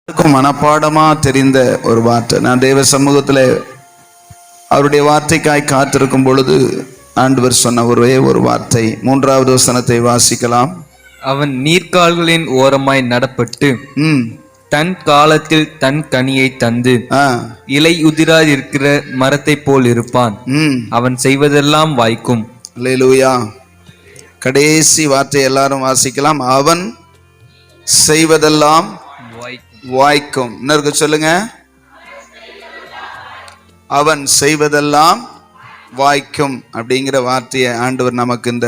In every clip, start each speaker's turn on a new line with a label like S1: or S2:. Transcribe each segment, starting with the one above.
S1: மனப்பாடமா தெரிந்த ஒரு வார்த்தை. நான் தேவ சமூகத்தில் அவருடைய வார்த்தைக்காய் காத்திருக்கும் பொழுது ஆண்டவர் சொன்ன ஒரே ஒரு வார்த்தை. 3வது வசனத்தை வாசிக்கலாம்.
S2: அவன் நீர்க்கால்களின் ஓரமாய் நடப்பட்டு தன் காலத்தில் தன் கனியை தந்து இலை உதிராதிருக்கிற மரத்தை போல் இருப்பான். அவன் செய்வதெல்லாம் வாய்க்கும்.
S1: அல்லேலூயா. கடைசி வார்த்தை எல்லாரும் வாசிக்கலாம். அவன் செய்வதெல்லாம் வாய்க்கும். இன்னொரு சொல்லுங்க. அவன் செய்வதெல்லாம் வாய்க்கும் அப்படிங்கிற வார்த்தையை ஆண்டவர் நமக்கு இந்த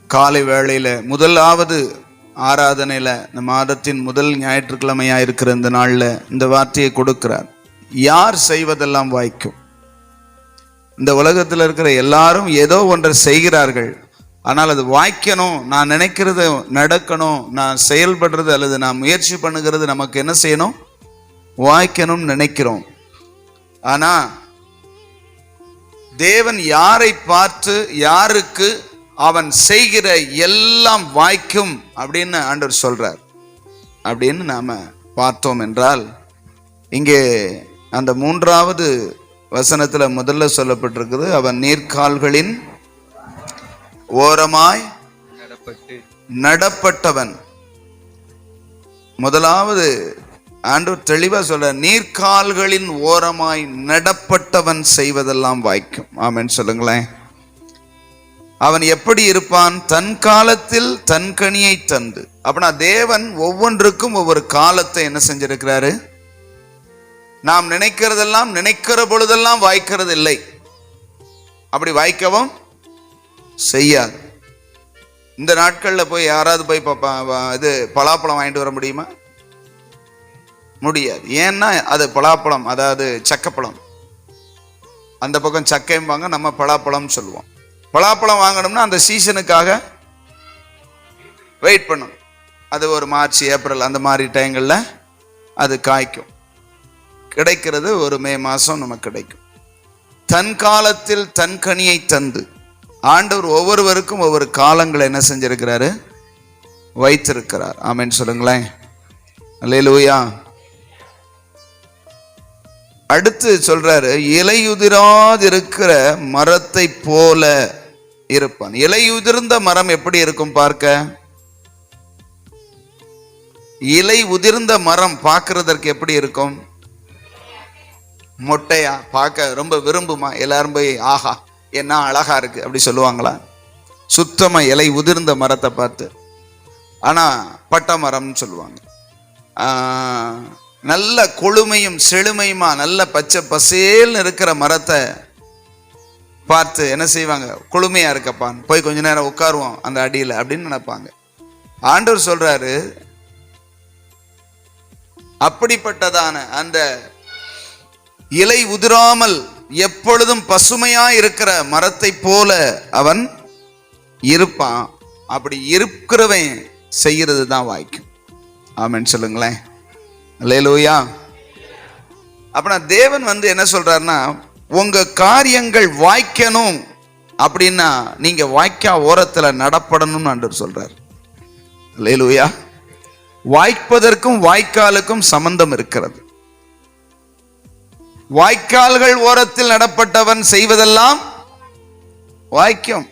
S1: காலை வேளையில முதலாவது ஆராதனையில இந்த மாதத்தின் முதல் ஞாயிற்றுக்கிழமையா இருக்கிற இந்த நாள்ல இந்த வார்த்தையை கொடுக்கிறார். யார் செய்வதெல்லாம் வாய்க்கும்? இந்த உலகத்தில் இருக்கிற எல்லாரும் ஏதோ ஒன்றை செய்கிறார்கள். ஆனால் அது வாய்க்கணும், நான் நினைக்கிறது நடக்கணும், நான் செயல்படுறது அல்லது நான் முயற்சி பண்ணுகிறது நமக்கு என்ன செய்யணும்? வாய்க்கணும்னு நினைக்கிறோம். ஆனா தேவன் யாரை பார்த்து யாருக்கு அவன் செய்கிற எல்லாம் வாய்க்கும் அப்படின்னு ஆண்டவர் சொல்றார் அப்படின்னு நாம பார்த்தோம் என்றால், இங்கே அந்த 3வது வசனத்துல முதல்ல சொல்லப்பட்டிருக்குது, அவன் நீர்க்கால்களின் ஓரமாய் நடப்பட்டவன். முதலாவது ஆண்டவர் தெளிவா சொல்ற, நீர்க்கால்களின் ஓரமாய் நடப்பட்டவன் செய்வதெல்லாம் வாய்க்கும். ஆமென் சொல்லுங்களேன். அவன் எப்படி இருப்பான்? தன் காலத்தில் தன் கனியை தந்து. அப்படின்னா தேவன் ஒவ்வொன்றுக்கும் ஒவ்வொரு காலத்தை என்ன செஞ்சிருக்கிறாரு? நாம் நினைக்கிறதெல்லாம் நினைக்கிற பொழுதெல்லாம் வாய்க்கிறது இல்லை. அப்படி வாய்க்கவும் செய்யாது. இந்த நாட்களில் போய் யாராவது போய் இது பலாப்பழம் வாங்கிட்டு வர முடியுமா? முடியாது. ஏன்னா அது பலாப்பழம், அதாவது சக்கப்பழம். அந்த பக்கம் சக்கைம்பாங்க, நம்ம பலாப்பழம் சொல்லுவோம். பலாப்பழம் வாங்கணும்னா அந்த சீசனுக்காக வெயிட் பண்ணணும். அது ஒரு மார்ச் ஏப்ரல் அந்த மாதிரி டைங்களில் அது காய்க்கும். கிடைக்கிறது ஒரு மே மாதம் நமக்கு கிடைக்கும். தன் காலத்தில் தன் கனியை தந்து ஆண்டவர் ஒவ்வொருவருக்கும் ஒவ்வொரு காலங்களை என்ன செஞ்சிருக்கிறாரு? வைத்திருக்கிறார். ஆமென் சொல்லுங்களேன். அல்லேலூயா. அடுத்து சொல்றாரு, இலையுதிராதிருக்கிற மரத்தை போல இருப்பான். இலையுதிர்ந்த மரம் எப்படி இருக்கும் பார்க்க? இலை உதிர்ந்த மரம் பார்க்கிறதற்கு எப்படி இருக்கும்? மொட்டையா பார்க்க ரொம்ப விரும்புமா? எல்லாரும் போய் ஆஹா என்ன அழகா இருக்கு அப்படி சொல்லுவாங்களா? சுத்தமா இலை உதிர்ந்த மரத்தை பார்த்து. ஆனா பட்டை மரம்னு சொல்லுவாங்க. நல்ல கொழுமையும் செழுமையுமா நல்ல பச்சை பசேல்னு இருக்கிற மரத்தை பார்த்து என்ன செய்வாங்க? கொழுமையா இருக்கப்பான், போய் கொஞ்ச நேரம் உட்காருவோம் அந்த அடியில் அப்படின்னு நினைப்பாங்க. ஆண்டவர் சொல்றாரு, அப்படிப்பட்டதான அந்த இலை உதிராமல் எப்பொழுதும் பசுமையா இருக்கிற மரத்தை போல அவன் இருப்பான். அப்படி இருக்கிறவன் செய்யறது தான் வாய்க்கும். ஆமென் சொல்லுங்களேன். அல்லேலூயா. அப்படின்னா தேவன் என்ன சொல்றாருன்னா, உங்க காரியங்கள் வாய்க்கணும் அப்படின்னா நீங்க வாய்க்கா ஓரத்துல நடப்படணும்னு ஆண்டவர் சொல்றார். அல்லேலூயா. வாய்ப்பதற்கும் வாய்க்காலுக்கும் சம்பந்தம் இருக்கிறது. வாய்க்கால்கள் ஓரத்தில் நடப்பட்டவன் செய்வதெல்லாம் வாய்க்கும்.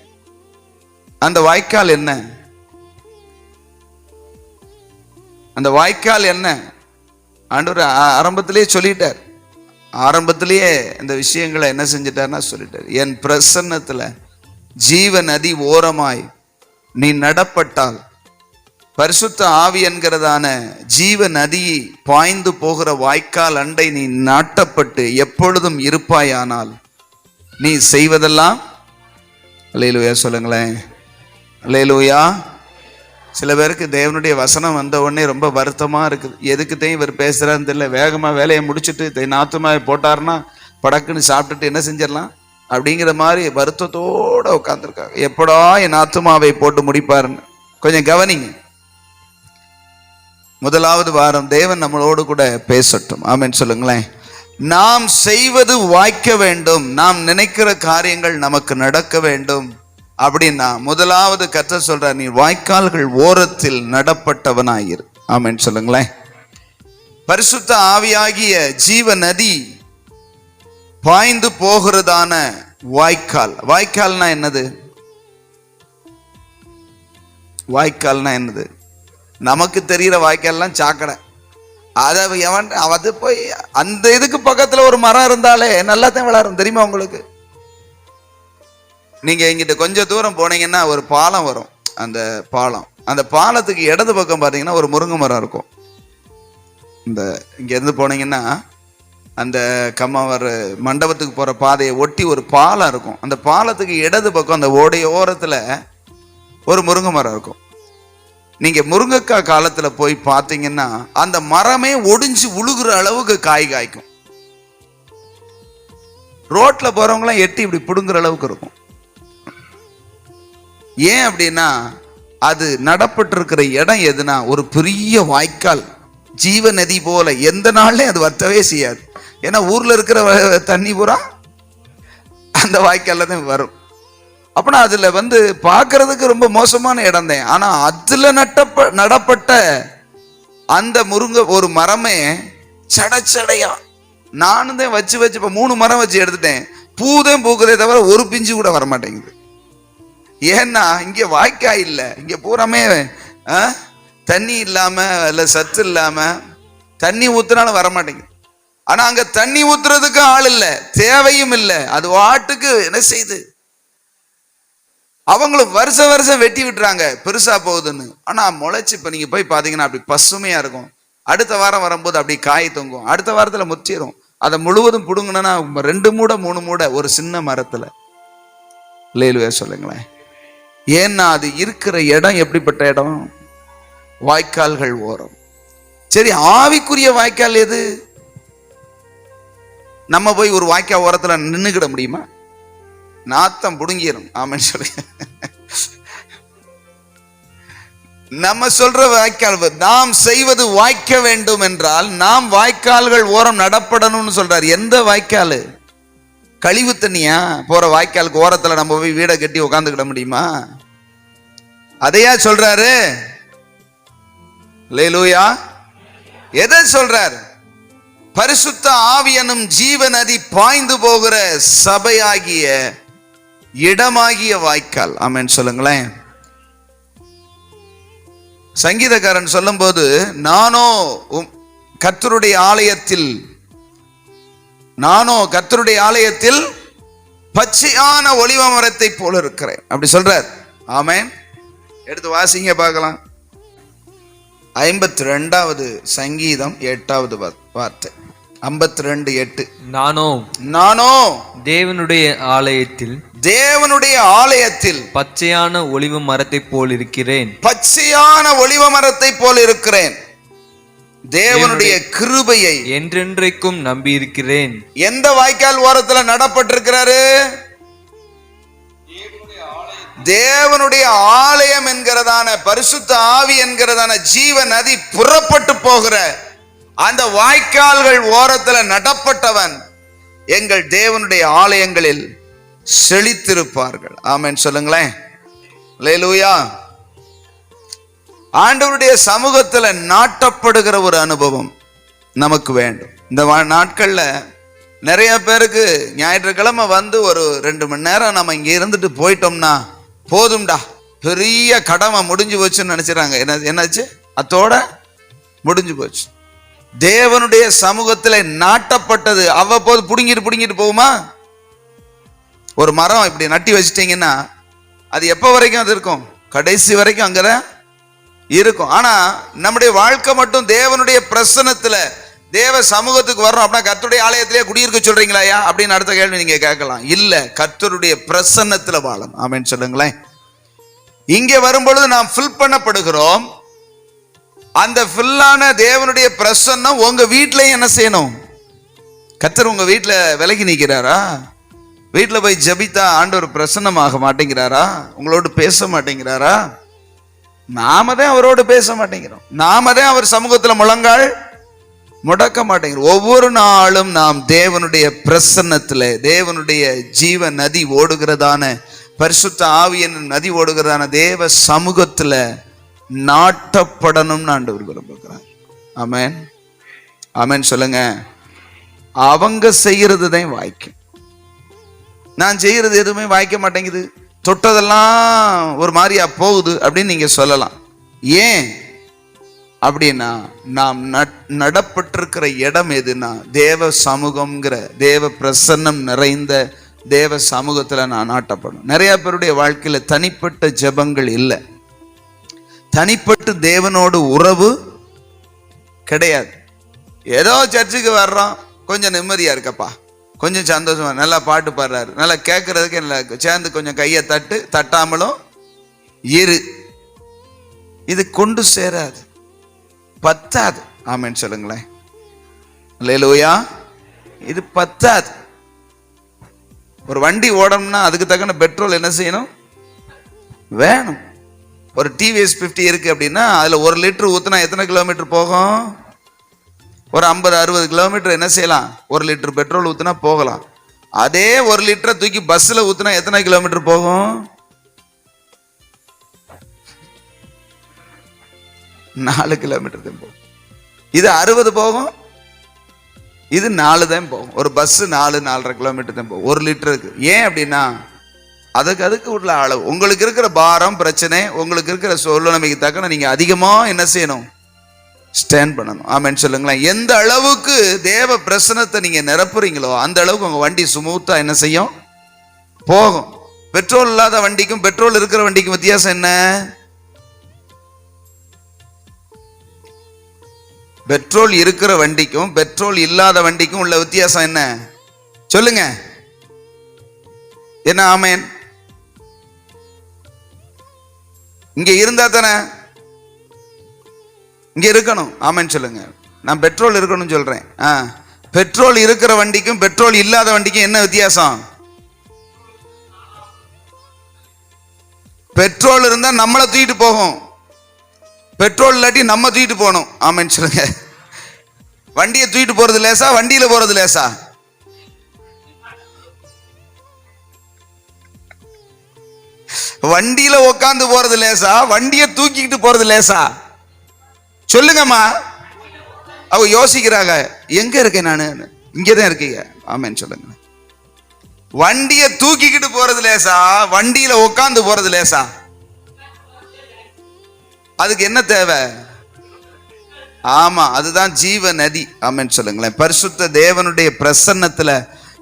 S1: அந்த வாய்க்கால் என்ன? அந்த வாய்க்கால் என்ன? ஆண்டவர் ஆரம்பத்திலேயே சொல்லிட்டார். ஆரம்பத்திலேயே இந்த விஷயங்களை என்ன செஞ்சிட்டார்னா சொல்லிட்டார். என் பிரசன்னத்துல ஜீவ நதி ஓரமாய் நீ நடப்பட்டால், பரிசுத்த ஆவி என்கிறதான ஜீவ நதி பாய்ந்து போகிற வாய்க்கால் அண்டை நீ நாட்டப்பட்டு எப்பொழுதும் இருப்பாயானால் நீ செய்வதெல்லாம். அல்லேலூயா சொல்லுங்களேன். அல்லேலூயா. சில பேருக்கு தேவனுடைய வசனம் வந்த உடனே ரொம்ப வருத்தமா இருக்குது. எதுக்குத்தையும் இவர் பேசுறான்னு தெரியல. வேகமா வேலையை முடிச்சுட்டு நாத்துமாவை போட்டாருன்னா படக்குன்னு சாப்பிட்டுட்டு என்ன செஞ்சிடலாம் அப்படிங்கிற மாதிரி வருத்தத்தோட உட்காந்துருக்காங்க. எப்படா என் ஆத்துமாவை போட்டு முடிப்பாருன்னு. கொஞ்சம் கவனிங்க. முதலாவது வாரம் தேவன் நம்மளோடு கூட பேசட்டும். ஆமென் சொல்லுங்களேன். நாம் செய்வது வாய்க்க வேண்டும், நாம் நினைக்கிற காரியங்கள் நமக்கு நடக்க வேண்டும் அப்படின்னா முதலாவது கர்த்தர் சொல்றார், நீ வாய்க்கால்கள் ஓரத்தில் நடப்பட்டவனாயிரு. ஆமென் சொல்லுங்களேன். பரிசுத்த ஆவியாகிய ஜீவ நதி பாய்ந்து போகிறதான வாய்க்கால். வாய்க்கால்னா என்னது? வாய்க்கால்னா என்னது? நமக்கு தெரிகிற வாய்க்கால்லாம் சாக்கடை. அது போய் அந்த இதுக்கு பக்கத்துல ஒரு மரம் இருந்தாலே நல்லா தான் வளரும். தெரியுமா உங்களுக்கு? நீங்க இங்கிட்ட கொஞ்சம் தூரம் போனீங்கன்னா ஒரு பாலம் வரும். அந்த பாலத்துக்கு இடது பக்கம் பார்த்தீங்கன்னா ஒரு முருங்கை மரம் இருக்கும். இங்க இருந்து போனீங்கன்னா அந்த கம்மாவர் மண்டபத்துக்கு போற பாதையை ஒட்டி ஒரு பாலம் இருக்கும். அந்த பாலத்துக்கு இடது பக்கம் அந்த ஓடைய ஓரத்துல ஒரு முருங்கை மரம் இருக்கும். நீங்க முருங்கைக்காய் காலத்துல போய் பார்த்தீங்கன்னா அந்த மரமே ஒடிஞ்சு உழுகுற அளவுக்கு காய் காய்க்கும். ரோட்ல போறவங்களாம் எட்டி இப்படி பிடுங்குற அளவுக்கு இருக்கும். ஏன் அப்படின்னா அது நடப்பட்டிருக்கிற இடம் எதுனா ஒரு பெரிய வாய்க்கால், ஜீவ நதி போல. எந்த நாள்லயும் அது வத்தவே செய்யாது. ஏன்னா ஊர்ல இருக்கிற தண்ணி பூரா அந்த வாய்க்கால்ல தான் வரும். அப்படின்னா அதுல பார்க்கறதுக்கு ரொம்ப மோசமான இடம் தான். ஆனா அதுல நடப்பட்ட அந்த முருங்கை ஒரு மரமே சடையா. நானும் தான் வச்சு இப்ப 3 மரம் வச்சு எடுத்துட்டேன். பூதான் பூக்குதே தவிர ஒரு பிஞ்சு கூட வரமாட்டேங்குது. ஏன்னா இங்க வாய்க்காய் இல்லை. இங்க பூராமே தண்ணி இல்லாம இல்ல சத்து இல்லாம தண்ணி ஊத்துனாலும் வரமாட்டேங்குது. ஆனா அங்க தண்ணி ஊத்துறதுக்கு ஆள் இல்லை, தேவையும் இல்லை. அது வாட்டுக்கு என்ன செய்யுது, அவங்களும் வருஷம் வெட்டி விட்டுறாங்க பெருசா போகுதுன்னு. ஆனா முளைச்சு இப்ப நீங்க போய் பாத்தீங்கன்னா அப்படி பசுமையா இருக்கும். அடுத்த வாரம் வரும்போது அப்படி காய் தொங்கும். அடுத்த வாரத்துல முற்றிடும். அதை முழுவதும் புடுங்கன்னா 2 மூடை 3 மூடை ஒரு சின்ன மரத்துல. லேலுவே சொல்லுங்களேன். ஏன்னா அது இருக்கிற இடம் எப்படிப்பட்ட இடம்? வாய்க்கால்கள் ஓரம். சரி, ஆவிக்குரிய வாய்க்கால் எது? நம்ம போய் ஒரு வாய்க்கால் ஓரத்துல நின்னுக்கிட முடியுமா? நாத்தம் புடுங்கிடும். ஆமென் சொல்லுங்க. நம்ம சொல்ற வாய்க்கால் நாம் செய்வது வாய்க்க வேண்டும் என்றால் நாம் வாய்க்கால்கள் ஓரம் நடப்படணும்னு சொல்றாரு. எந்த வாய்க்கால்? கழிவு தண்ணியா போற வாய்க்காலுக்கு ஓரத்துல நம்ம போய் வீடை கட்டி உட்காந்துக்கிட முடியுமா? அதையா சொல்றாரு? அல்லேலூயா. எதை சொல்றாரு? பரிசுத்த ஆவியனும் ஜீவ நதி பாய்ந்து போகிற சபையாகிய இடமாகிய வாய்க்கால். ஆமென் சொல்லுங்களேன். சங்கீதக்காரன் சொல்லும் போது, நானோ கர்த்தருடைய ஆலயத்தில் பச்சையான ஒலிவ மரத்தை போல இருக்கிறேன் அப்படி சொல்றார். ஆமென். எடுத்து வாசிங்க பார்க்கலாம். 52வது சங்கீதம் 8வது வார்த்தை. 52:8. நானோ
S2: தேவனுடைய ஆலயத்தில் பச்சையான ஒலிவ மரத்தை போல் இருக்கிறேன்.
S1: பச்சையான ஒலிவ மரத்தை போல் இருக்கிறேன். தேவனுடைய கிருபையை
S2: என்றென்றைக்கும் நம்பி இருக்கிறேன்.
S1: எந்த வாய்க்கால் ஓரத்துல நடப்பட்டிருக்கிறாரு? தேவனுடைய ஆலயம் என்கிறதான பரிசுத்த ஆவி என்கிறதான ஜீவ நதி புறப்பட்டு போகிற அந்த வாய்க்கால்கள் ஓரத்துல நடப்பட்டவன் எங்கள் தேவனுடைய ஆலயங்களில் செழித்திருப்பார்கள். ஆமென் சொல்லுங்களேன். அல்லேலூயா. ஆண்டவருடைய சமூகத்துல நாட்டப்படுகிற ஒரு அனுபவம் நமக்கு வேண்டும். இந்த நாட்கள்ல நிறைய பேருக்கு ஞாயிற்றுக்கிழமை ஒரு 2 மணி நேரம் நம்ம இங்க இருந்துட்டு போயிட்டோம்னா போதும்டா, பெரிய கடமை முடிஞ்சு போச்சுன்னு நினைச்சிடறாங்க. என்னாச்சு? அத்தோட முடிஞ்சு போச்சு. தேவனுடைய சமூகத்துல நாட்டப்பட்டது அவ்வப்போது புடுங்கிட்டு போகுமா? ஒரு மரம் இப்படி நட்டி வச்சிட்டீங்கன்னா அது எப்ப வரைக்கும் அது இருக்கும்? கடைசி வரைக்கும் அங்கதான் இருக்கும். ஆனா நம்முடைய வாழ்க்கை மட்டும் தேவனுடைய பிரசன்னத்துல தேவ சமூகத்துக்கு வரணும் அப்படின்னா கர்த்தருடைய ஆலயத்திலே குடியிருக்க சொல்றீங்களாயா அப்படின்னு அடுத்த கேள்வி நீங்க கேட்கலாம். இல்ல, கர்த்தருடைய பிரசன்னத்துல வாழணும். ஆமென் சொல்லுங்களேன். இங்கே வரும்பொழுது நாம் ஃபில் பண்ணப்படுகிறோம். அந்த ஃபில்லான தேவனுடைய பிரசன்னம் உங்க வீட்டிலையும் என்ன செய்யணும்? கர்த்தர் உங்க வீட்டுல விலகி நிற்கிறாரா? வீட்டுல போய் ஜபித்தா ஆண்டவர் பிரசன்னமாக மாட்டேங்கிறாரா? உங்களோடு பேச மாட்டேங்கிறாரா? நாம தான் அவரோடு பேச மாட்டேங்கிறோம். நாம தான் அவர் சமூகத்துல முழங்கால் முடக்க மாட்டேங்கிறோம். ஒவ்வொரு நாளும் நாம் தேவனுடைய பிரசன்னத்துல, தேவனுடைய ஜீவ நதி ஓடுகிறதான பரிசுத்த ஆவியின் நதி ஓடுகிறதான தேவ சமூகத்துல நாட்டப்படணும்னு ஆண்டவர் விரும்புகிறார். ஆமென், ஆமென் சொல்லுங்க. அவங்க செய்யறது தான் வாய்க்கும். நான் செய்யறது எதுவுமே வாய்க்க மாட்டேங்குது, தொட்டதெல்லாம் ஒரு மாதிரியா போகுது அப்படின்னு நீங்க சொல்லலாம். ஏன் அப்படின்னா, நாம் நடப்பட்டிருக்கிற இடம் எதுனா தேவ சமூகம்ங்கிற தேவ பிரசன்னம் நிறைந்த தேவ சமூகத்துல நான் நாட்டப்படும். நிறைய பேருடைய வாழ்க்கையில தனிப்பட்ட ஜெபங்கள் இல்லை, தனிப்பட்டு தேவனோடு உறவு கிடையாது. ஏதோ சர்ச்சுக்கு வர்றோம், கொஞ்சம் நிம்மதியா இருக்கப்பா, கொஞ்சம் சந்தோஷமா, நல்லா பாட்டு பாடுறாரு, நல்லா கேட்கறதுக்கு நல்லா சேர்ந்து கொஞ்சம் கையை தட்டாமலும் இரு. இது கொண்டு சேராது, பத்தாது. ஆமென் சொல்லுங்களேன். அல்லேலூயா. இது பத்தாது. ஒரு வண்டி ஓடணும்னா அதுக்கு தக்கன பெட்ரோல் என்ன செய்யணும்? வேணும். ஒரு டிவிஎஸ் 50 இருக்கு அப்படின்னா அதுல 1 லிட்டர் ஊத்துனா எத்தனை கிலோமீட்டர் போகும்? ஒரு 50-60 கிலோமீட்டர் என்ன செய்யலாம்? 1 லிட்டர் பெட்ரோல் ஊத்துனா போகலாம். அதே 1 லிட்டரை தூக்கி பஸ்ல ஊத்துனா எத்தனை கிலோமீட்டர் போகும்? 4 கிலோமீட்டர் தான் போகும். இது 60 போகும், இது 4 தான் போகும். ஒரு பஸ் 4-4.5 கிலோமீட்டர் தான் போகும் 1 லிட்டருக்கு. ஏன் அப்படின்னா அதுக்கு உள்ள அளவு. உங்களுக்கு இருக்கிற பாரம், பிரச்சனை, உங்களுக்கு இருக்கிற சூழ்நிலைக்கு தக்கன நீங்க அதிகமா என்ன செய்யணும்? ஸ்டாண்ட் பண்ணணும். ஆமென் சொல்லுங்களேன். எந்த அளவுக்கு தேவ பிரசனத்தை நீங்க நிரப்புறீங்களோ அந்த அளவுக்கு உங்க வண்டி சுமூத்தா என்ன செய்யும்? போகும். பெட்ரோல் இல்லாத வண்டிக்கும் பெட்ரோல் இருக்கிற வண்டிக்கும் வித்தியாசம் என்ன? பெட்ரோல் இருக்கிற வண்டிக்கும் பெட்ரோல் இல்லாத வண்டிக்கும் உள்ள வித்தியாசம் என்ன? சொல்லுங்க. என்ன? ஆமென். இங்க இருந்தா தானே இங்க இருக்கணும். ஆமென் சொல்லுங்க. நான் பெட்ரோல் இருக்கணும்னு சொல்றேன். பெட்ரோல் இருக்கிற வண்டிக்கும் பெட்ரோல் இல்லாத வண்டிக்கும் என்ன வித்தியாசம்? பெட்ரோல் இருந்தா நம்மளை தூக்கிட்டு போகும், பெட்ரோல் இல்லாட்டி நம்ம தூக்கிட்டு போகணும். ஆமென் சொல்லுங்க. வண்டியை தூக்கிட்டு போறது லேசா, வண்டியில போறது லேசா? வண்டியில உட்காந்து போறது லேசா, வண்டியை தூக்கிட்டு போறது லேசா? சொல்லுங்கம்மா. அவ யோசிக்கிறாங்க, எங்க இருக்கேன் நானு? இங்கதான் இருக்கீங்க. ஆமென் சொல்லுங்க. வண்டியை தூக்கிக்கிட்டு போறது லேசா, வண்டியில உட்காந்து போறது லேசா? அதுக்கு என்ன தேவை? ஆமா, அதுதான் ஜீவ நதி. ஆமென் சொல்லுங்களேன். பரிசுத்த தேவனுடைய பிரசன்னத்துல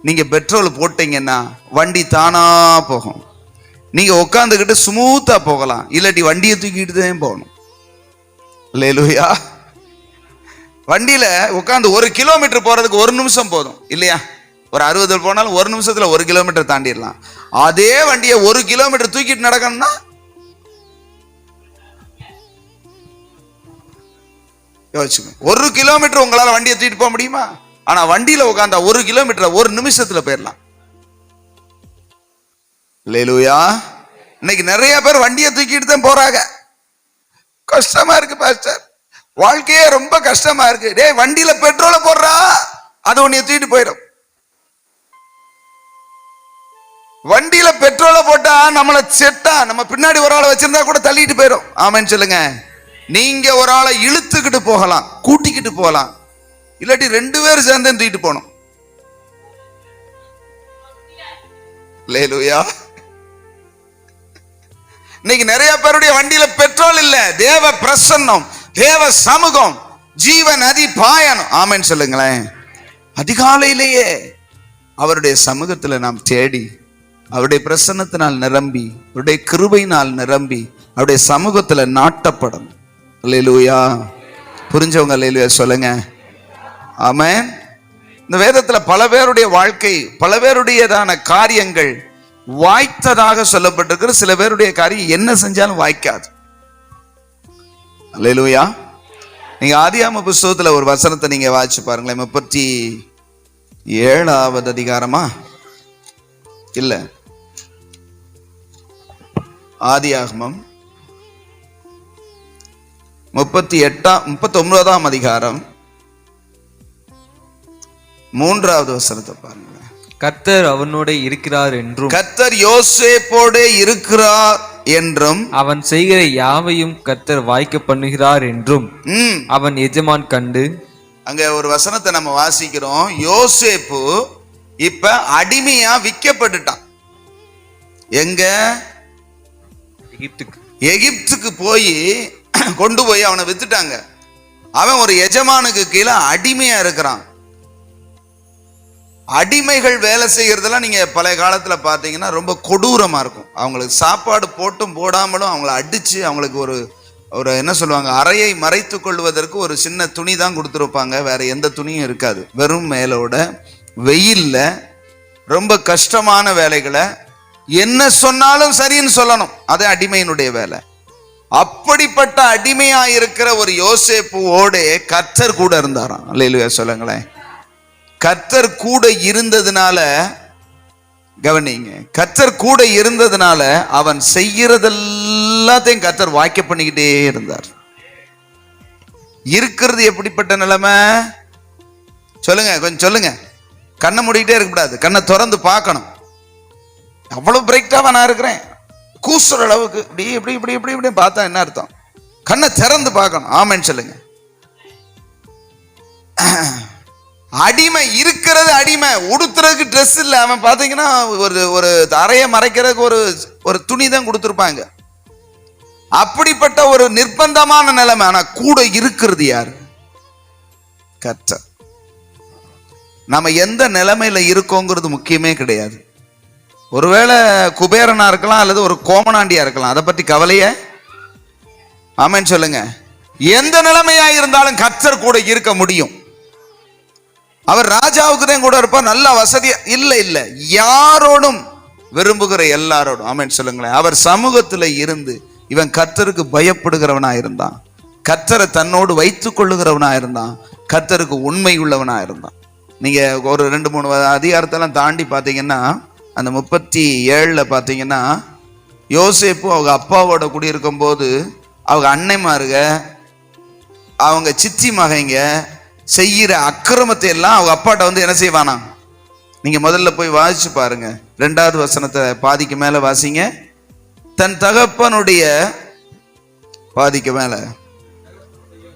S1: நீங்க பெட்ரோல் போட்டீங்கன்னா வண்டி தானா போகும். நீங்க உட்காந்துக்கிட்டு ஸ்மூத்தா போகலாம், இல்லாட்டி வண்டியை தூக்கிட்டு தான் போகணும். அல்லேலூயா. வண்டியில உட்காந்து 1 கிலோமீட்டர் போறதுக்கு 1 நிமிஷம் போதும் இல்லையா? ஒரு 60 போனாலும் 1 நிமிஷத்துல 1 கிலோமீட்டர் தாண்டிடலாம். அதே வண்டியை 1 கிலோமீட்டர் தூக்கிட்டு நடக்கணும்னா யோசிச்சுங்க. 1 கிலோமீட்டர் உங்களால வண்டியை தூக்கிட்டு போக முடியுமா? ஆனா வண்டியில உட்காந்தா 1 கிலோமீட்டர் 1 நிமிஷத்துல போயிடலாம். அல்லேலூயா. இன்னைக்கு நிறைய பேர் வண்டியை தூக்கிட்டு தான் போறாங்க. கஷ்டமா இருக்கு பாஸ்டர், வாழ்க்கையே ரொம்ப கஷ்டமா இருக்கு. டேய், வண்டியில பெட்ரோலை போடுறா, அது உன்னைய தூக்கிட்டு போயிடும். வண்டியில பெட்ரோலை போட்டா நம்மளை செட்டா, நம்ம பின்னாடி ஒரு ஆளை வச்சிருந்தா கூட தள்ளிட்டு போயிடும். ஆமென் சொல்லுங்க. நீங்க ஒரு ஆளை இழுத்துக்கிட்டு போகலாம், கூட்டிக்கிட்டு போகலாம், இல்லாட்டி 2 பேர் சேர்ந்து தூக்கிட்டு போகணும். அல்லேலூயா. இன்னைக்கு நிறைய பேருடைய வண்டியில பெட்ரோல் இல்ல, தேவ பிரசன்னம், தேவ சமூகம், ஜீவ நதி பாயணும். ஆமென் சொல்லுங்களேன். அதிகாலையிலேயே அவருடைய சமூகத்துல நாம் தேடி, அவருடைய பிரசன்னத்தினால் நிரம்பி, அவருடைய கிருபையினால் நிரம்பி, அவருடைய சமூகத்துல நாட்டப்படணும். அல்லேலூயா. புரிஞ்சவங்க அல்லேலூயா சொல்லுங்க. ஆமென். இந்த வேதத்துல பல பேருடைய வாழ்க்கை, பல பேருடையதான காரியங்கள் வாய்த்ததாக சொல்லப்பட்டிருக்கிற. சில பேருடைய காரியம் என்ன செஞ்சாலும் வாய்க்காது. அல்லேலூயா. நீங்க ஆதியாகம புஸ்தகத்துல ஒரு வசனத்தை நீங்க வாசிச்சு பாருங்களேன். 37வது அதிகாரமா இல்ல, ஆதியாகமம் 39ஆம் அதிகாரம் 3வது வசனத்தை பாருங்க.
S2: கர்த்தர் அவனோட இருக்கிறார் என்றும்,
S1: கர்த்தர் யோசேப்போட இருக்கிறார் என்றும்
S2: அவன் செய்கிற யாவையும் கர்த்தர் வாய்க்க பண்ணுகிறார் என்றும் அவன் எஜமான் கண்டு.
S1: அங்க ஒரு வசனத்தை நம்ம வாசிக்கிறோம். யோசேப்பு இப்ப அடிமையா விற்கப்பட்டுட்டான். எங்க?
S2: எகிப்துக்கு.
S1: எகிப்துக்கு போய் கொண்டு போய் அவனை வித்துட்டாங்க. அவன் ஒரு எஜமானுக்கு கீழே அடிமையா இருக்கிறான். அடிமைகள் வேலை செய்யறதெல்லாம் நீங்க பழைய காலத்துல பாத்தீங்கன்னா ரொம்ப கொடூரமா இருக்கும். அவங்களுக்கு சாப்பாடு போட்டும் போடாமலும் அவங்கள அடிச்சு அவங்களுக்கு ஒரு ஒரு என்ன சொல்லுவாங்க, அறையை மறைத்து கொள்வதற்கு ஒரு சின்ன துணி தான் கொடுத்துருப்பாங்க. வேற எந்த துணியும் இருக்காது. வெறும் மேலோட வெயில்ல ரொம்ப கஷ்டமான வேலைகளை என்ன சொன்னாலும் சரின்னு சொல்லணும். அது அடிமையினுடைய வேலை. அப்படிப்பட்ட அடிமையா இருக்கிற ஒரு யோசேப்புவோட கர்த்தர் கூட இருந்தாராம். அல்லேலூயா சொல்லுங்களேன். கர்த்தர் கூட இருந்ததுனால, கவனிங்க, கர்த்தர் கூட இருந்ததுனால அவன் செய்யறதெல்லாத்தையும் கர்த்தர் வாய்க்க பண்ணிக்கிட்டே இருந்தார். இருக்கிறது எப்படிப்பட்ட நிலைமை சொல்லுங்க, கொஞ்சம் சொல்லுங்க. கண்ணை மூடிக்கிட்டே இருக்கக்கூடாது, கண்ணை திறந்து பார்க்கணும். அவ்வளவு பிரைட்டாவா நான் இருக்கிறேன், கூசுற அளவுக்கு இப்படி இப்படி இப்படி இப்படி இப்படி பார்த்தா என்ன அர்த்தம்? கண்ணை திறந்து பார்க்கணும். ஆமென் சொல்லுங்க. அடிமை இருக்கிறது அடிமை, உடுத்துறதுக்கு ட்ரெஸ் இல்லை. அவன் பார்த்தீங்கன்னா ஒரு ஒரு அறையை மறைக்கிறதுக்கு ஒரு ஒரு துணி தான் கொடுத்துருப்பாங்க. அப்படிப்பட்ட ஒரு நிர்பந்தமான நிலைமை. ஆனா கூட இருக்கிறது யாரு? கர்த்தர். நம்ம எந்த நிலைமையில இருக்கோங்கிறது முக்கியமே கிடையாது. ஒருவேளை குபேரனா இருக்கலாம் அல்லது ஒரு கோமனாண்டியா இருக்கலாம், அதை பத்தி கவலைய. ஆமென் சொல்லுங்க. எந்த நிலைமையா இருந்தாலும் கர்த்தர் கூட இருக்க முடியும். அவர் ராஜாவுக்கு தான் கூட இருப்பார், நல்ல வசதியா இல்ல இல்ல, யாரோடும் விரும்புகிற எல்லாரோடும். ஆமென் சொல்லுங்களேன். அவர் சமூகத்துல இருந்து இவன் கர்த்தருக்கு பயப்படுகிறவனா இருந்தான், கர்த்தரை தன்னோடு வைத்துக் கொள்ளுகிறவனா இருந்தான், கர்த்தருக்கு உண்மை உள்ளவனா இருந்தான். நீங்க ஒரு 2-3 அதிகாரத்தெல்லாம் தாண்டி பாத்தீங்கன்னா அந்த 37 பாத்தீங்கன்னா யோசேப்பு அவங்க அப்பாவோட குடியிருக்கும் போது அவங்க அன்னைமாருக அவங்க சித்தி மகைங்க செய்யற அக்கிரமத்தை எல்லாம் அவங்க அப்பாட்ட வந்து என்ன செய்வானா? நீங்க முதல்ல போய் வாசிச்சு பாருங்க. 2வது வசனத்தை பாதிக்கு மேல வாசிங்க. தன் தகப்பனுடைய பாதிக்கு மேல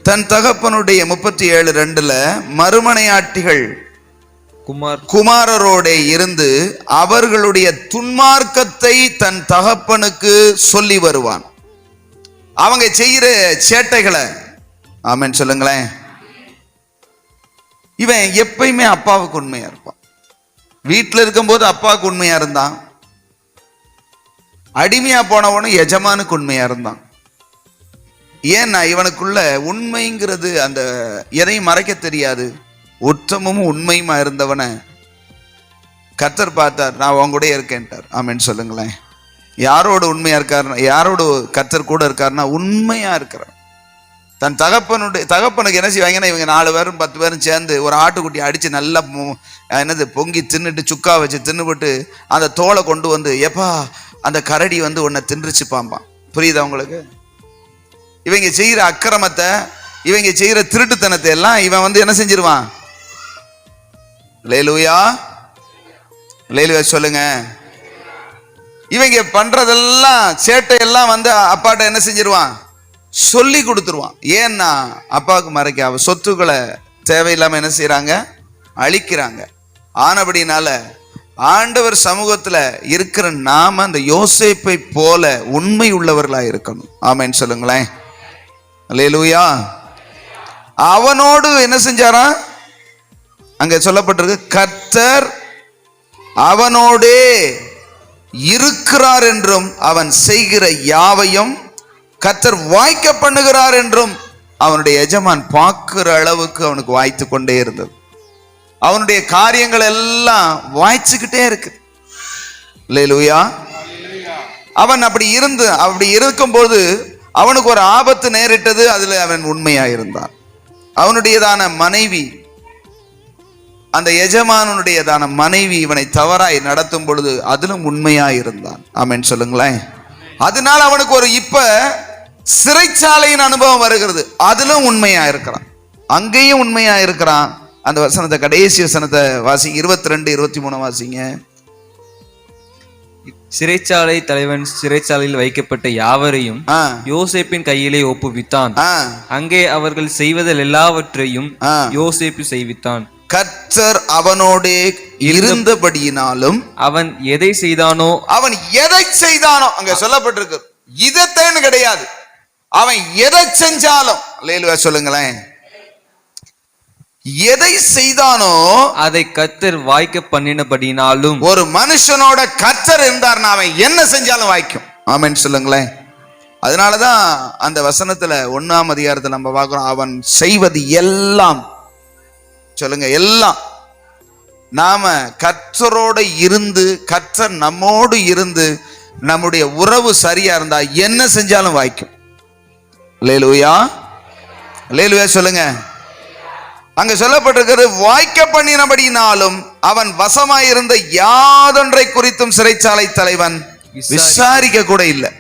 S1: தன் தகப்பனுடைய 37:2 மறுமனையாட்டிகள் குமாரரோட இருந்து அவர்களுடைய துன்மார்க்கத்தை தன் தகப்பனுக்கு சொல்லி வருவான். அவங்க செய்யற சேட்டைகளை. ஆமென் சொல்லுங்களேன். இவன் எப்பயுமே அப்பாவுக்கு உண்மையா இருப்பான். வீட்டில் இருக்கும்போது அப்பாவுக்கு உண்மையா இருந்தான். அடிமையா போனவனும் எஜமானுக்கு உண்மையா இருந்தான். ஏன்னா இவனுக்குள்ள உண்மைங்கிறது அந்த எதையும் மறைக்க தெரியாது. உத்தமமும் உண்மையுமா இருந்தவனை கர்த்தர் பார்த்தார். நான் உன் கூட இருக்கேன்ட்டார். ஆமென் சொல்லுங்களேன். யாரோடு உண்மையா இருக்காருன்னா, யாரோடு கர்த்தர் கூட இருக்காருன்னா உண்மையா இருக்கிறார். தன் தகப்பனுக்கு என்ன செய்வாங்கன்னா, இவங்க 4 பேரும் 10 பேரும் சேர்ந்து ஒரு ஆட்டுக்குட்டி அடிச்சு நல்லா என்னது பொங்கி தின்னுட்டு சுக்கா வச்சு தின்னுபட்டு அந்த தோலை கொண்டு வந்து, எப்பா அந்த கரடி வந்து உன்னை தின்றுச்சு பாம்பான். புரியுதா உங்களுக்கு? இவங்க செய்யற அக்கிரமத்தை, இவங்க செய்யற திருட்டுத்தனத்தை எல்லாம் இவன் வந்து என்ன செஞ்சிருவான்? லேலூயா லேலூயா சொல்லுங்க. இவங்க பண்றதெல்லாம் சேட்டையெல்லாம் வந்து அப்பாட்ட என்ன செஞ்சிருவான்? சொல்லி கொடுத்துருவான். ஏன்னா அப்பாவுக்கு மறைக்க சொத்துக்களை தேவையில்லாம என்ன செய்யறாங்க? அழிக்கிறாங்க. ஆனபடினால ஆண்டவர் சமூகத்துல இருக்கிற நாம அந்த யோசேப்பை போல உண்மை உள்ளவர்களா இருக்கணும். ஆமென் சொல்லுங்களேன். அல்லேலூயா. அவனோடு என்ன செஞ்சாரா? அங்க சொல்லப்பட்டிருக்கு, கர்த்தர் அவனோடே இருக்கிறார் என்றும் அவன் செய்கிற யாவையும் கர்த்தர் வாய்க்க பண்ணுகிறார் என்றும் அவனுடைய எஜமான் பார்க்கிற அளவுக்கு அவனுக்கு வாய்த்து கொண்டே இருந்தது. அவனுடைய காரியங்கள் எல்லாம் வாய்ச்சுக்கிட்டே இருக்கு. அல்லேலூயா. அவன் அப்படி இருக்கும்போது அவனுக்கு ஒரு ஆபத்து நேரிட்டது. அதுல அவன் உண்மையா இருந்தான். அவனுடையதான மனைவி, அந்த எஜமானுடையதான மனைவி இவனை தவறாய் நடத்தும் பொழுது அதிலும் உண்மையா இருந்தான். ஆமென் சொல்லுங்களேன். அதனால அவனுக்கு ஒரு இப்ப சிறைச்சாலையின் அனுபவம் வருகிறது. அதிலும் உண்மையா இருக்கிறான், அங்கேயும் உண்மையா இருக்கிறான். அந்த வசனத்தை, கடைசி வசனத்தை வாசிங்க. 22-23 வாசிங்க.
S2: சிறைச்சாலை தலைவன் சிறைச்சாலையில் வைக்கப்பட்ட யாவரையும்
S1: ஆ,
S2: யோசேப்பின் கையிலே ஒப்புவித்தான்.
S1: ஆ,
S2: அங்கே அவர்கள் செய்வதில் எல்லாவற்றையும்
S1: ஆ.
S2: யோசேப்பு செய்வித்தான்.
S1: கர்த்தர் அவனோடே இருந்தபடியினாலும்
S2: அவன் எதை செய்தானோ
S1: அவன் எதை செய்தானோ, அங்க சொல்லப்பட்டிருக்கு இதத்தேன்னு கிடையாது, அவன் எதை செஞ்சாலும், அல்லேலூயா சொல்லுங்களேன், எதை செய்தானோ
S2: அதை கர்த்தர் வாய்க்க பண்ணினபடினாலும்.
S1: ஒரு மனுஷனோட கர்த்தர் இருந்தார்னா அவன் என்ன செஞ்சாலும் வாய்க்கும். ஆமென் சொல்லுங்களேன். அதனாலதான் அந்த வசனத்துல 1ஆம் அதிகாரத்துல நம்ம பார்க்கிறோம், அவன் செய்வது எல்லாம், சொல்லுங்க எல்லாம், நாம கர்த்தரோட இருந்து கர்த்தர் நம்மோடு இருந்து நம்முடைய உறவு சரியா இருந்தா என்ன செஞ்சாலும் வாய்க்கும். அல்லேலூயா, அல்லேலூயா சொல்லுங்க. அங்க சொல்லப்பட்டிருக்கிறது, வாய்க்க பண்ணினபடினாலும் அவன் வசமாயிருந்த யாதொன்றை குறித்தும் சிறைச்சாலை தலைவன் விசாரிக்க கூட இல்லை.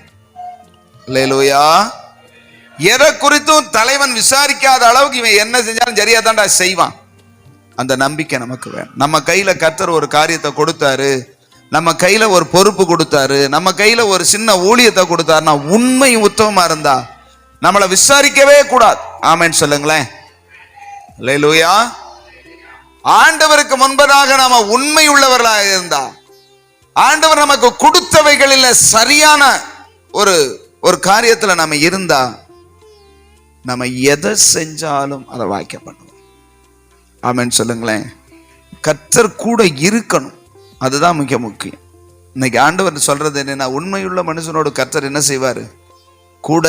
S1: அல்லேலூயா. எதை குறித்தும் தலைவன் விசாரிக்காத அளவுக்கு இவன் என்ன செஞ்சாலும் சரியா தான்டா செய்வான். அந்த நம்பிக்கை நமக்கு வேணும். நம்ம கையில கர்த்தர் ஒரு காரியத்தை கொடுத்தாரு, நம்ம கையில ஒரு பொறுப்பு கொடுத்தாரு, நம்ம கையில ஒரு சின்ன ஊழியத்தை கொடுத்தாருன்னா உண்மை உத்தமமா இருந்தா நம்மளை விசாரிக்கவே கூடாது. ஆமென் சொல்லுங்களேன். அல்லேலூயா. ஆண்டவருக்கு முன்பதாக நாம உண்மை உள்ளவர்களாக இருந்தா, ஆண்டவர் நமக்கு கொடுத்தவைகளில் சரியான ஒரு காரியத்துல நம்ம இருந்தா நம்ம எதை செஞ்சாலும் அதை வாய்க்க பண்ணுவோம். ஆமென் சொல்லுங்களேன். கர்த்தர் கூட இருக்கணும், அதுதான் மிக முக்கியம். இன்னைக்கு ஆண்டவர் சொல்றது என்னன்னா, உண்மையுள்ள மனுஷனோட கர்த்தர் என்ன செய்வாரு, கூட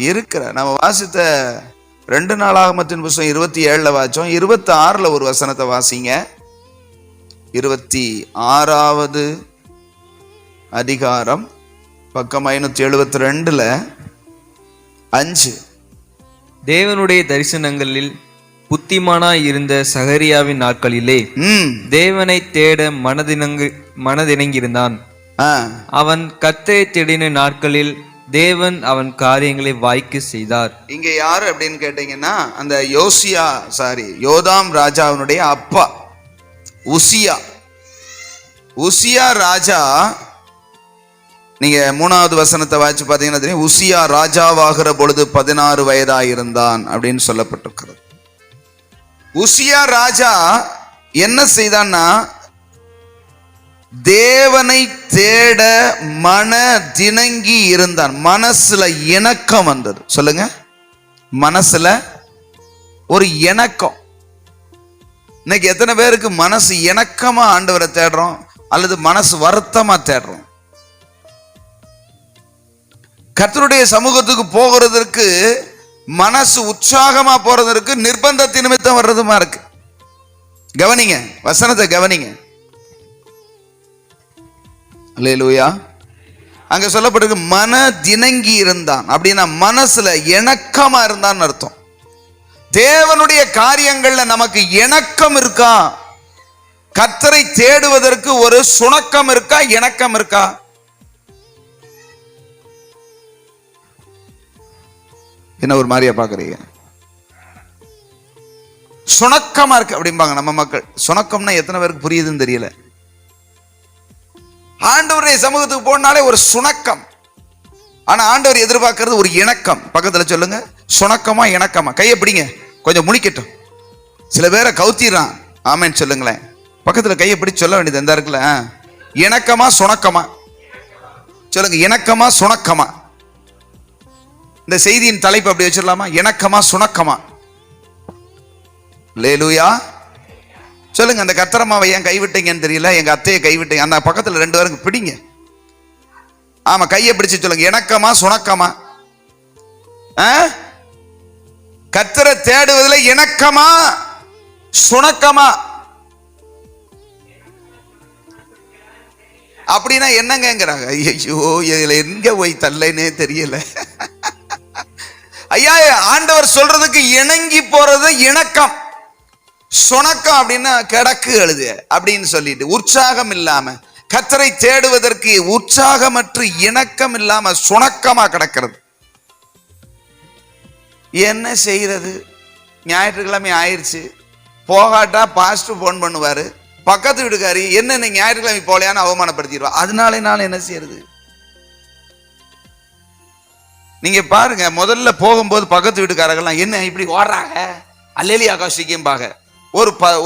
S1: இருக்கிற. நம்ம வாசித்த 2 நாளாகமத்தின் புத்தகம் 27 வாச்சோம். 26 ஒரு வசனத்தை வாசிங்க. 26வது அதிகாரம் பக்கம் 572 5.
S2: தேவனுடைய தரிசனங்களில் புத்திமானாய் இருந்த சகரியாவின் நாட்களிலே தேவனை தேட மனதிணங்கியிருந்தான். அவன் கர்த்தரை தேடின நாட்களில் தேவன் அவன் காரியங்களை வாய்க்க செய்தார். இங்க
S1: யாரு அப்படின்னு கேட்டீங்கன்னா, அந்த யோதாம் ராஜாவினுடைய அப்பா உசியா ராஜா. நீங்க 3வது வசனத்தை வாசிச்சு பாத்தீங்கன்னா தெரியும், உசியா ராஜாவாகிற பொழுது 16 வயதாயிருந்தான் அப்படின்னு சொல்லப்பட்டிருக்கிறது. உசியா ராஜா என்ன செய்தான்னா, தேவனை தேட மனதிணங்கி இருந்தான். மனசுல இணக்கம் வந்தது. சொல்லுங்க, மனசுல ஒரு இணக்கம். இன்னைக்கு எத்தனை பேருக்கு மனசு இணக்கமா ஆண்டவரை தேடுறோம், அல்லது மனசு வருத்தமா தேடுறோம்? கர்த்தருடைய சமூகத்துக்கு போகிறதற்கு மனசு உற்சாகமா போறதற்கு நிர்பந்தத்தின் நிமித்தம் வர்றதுமா இருக்கு. கவனிங்க, வசனத்தை கவனிங்க. அல்லேலூயா. அங்க சொல்லப்பட்டிருக்கு மனதிணங்கி இருந்தான். அப்படின்னா மனசுல இணக்கமா இருந்தான்னு அர்த்தம். தேவனுடைய காரியங்கள்ல நமக்கு இணக்கம் இருக்கா? கர்த்தரை தேடுவதற்கு ஒரு சுணக்கம் இருக்கா, இணக்கம் இருக்கா? என்ன ஒரு மாதிரியா பாக்குறீங்க? சுணக்கமா இருக்கு அப்படிம்பாங்க நம்ம மக்கள். சுணக்கம்னா எத்தனை பேருக்கு புரியுதுன்னு தெரியல. ஆண்டவருடைய சமூகத்துக்கு போனாலே ஒரு சுணக்கம். ஆனா ஆண்டவர் எதிர்பார்க்கிறது ஒரு இணக்கம். பக்கத்துல சொல்லுங்க, சுணக்கமா இணக்கமா. கையை பிடிங்க, கொஞ்சம் முழிக்கட்டும். சில பேரை கவுத்திடுறான். ஆமென் சொல்லுங்களேன். பக்கத்துல கையை பிடிச்சு சொல்ல வேண்டியது எந்த இருக்குல்ல, இணக்கமா சுணக்கமா சொல்லுங்க. இணக்கமா சுணக்கமா. இந்த செய்தியின் தலைப்பு அப்படி வச்சிடலாமா? இணக்கமா சுணக்கமா. அல்லேலூயா சொல்லுங்க. அந்த கர்த்தரம்மாவை ஏன் கைவிட்டீங்கன்னு தெரியல, எங்க அத்தையை கைவிட்டீங்க. அந்த பக்கத்துல 2 பேருக்கு பிடிங்க. ஆமா, கையை பிடிச்சு சொல்லுங்க, இணக்கமா சுணக்கமா. கர்த்தரை தேடுவதில் இணக்கமா சுணக்கமா. அப்படின்னா என்னங்கிறாங்க. ஐயோ, இதுல எங்க போய் தள்ளைனே தெரியல. ஐயா, ஆண்டவர் சொல்றதுக்கு இணங்கி போறது இணக்கம். சுணக்கம் அப்படின்னா கிடக்கு எழுது அப்படின்னு சொல்லிட்டு உற்சாகம் இல்லாம, கர்த்தரை தேடுவதற்கு உற்சாகமற்று இணக்கம் இல்லாம சுணக்கமா கிடக்கிறது. என்ன செய்யறது? ஞாயிற்றுக்கிழமை ஆயிடுச்சு, போகாட்டா பாஸ்டர் போன் பண்ணுவாரு, பக்கத்து வீட்டுக்காரி என்ன நீ ஞாயிற்றுக்கிழமை போலையான்னு அவமானப்படுத்திடுவா. அதனால நான் என்ன செய்யறது? நீங்க பாருங்க, முதல்ல போகும்போது பக்கத்து வீட்டுக்காரங்கெல்லாம் என்ன இப்படி ஓடுறாங்க அல்லேலி ஆகாஷிக்கும் பாக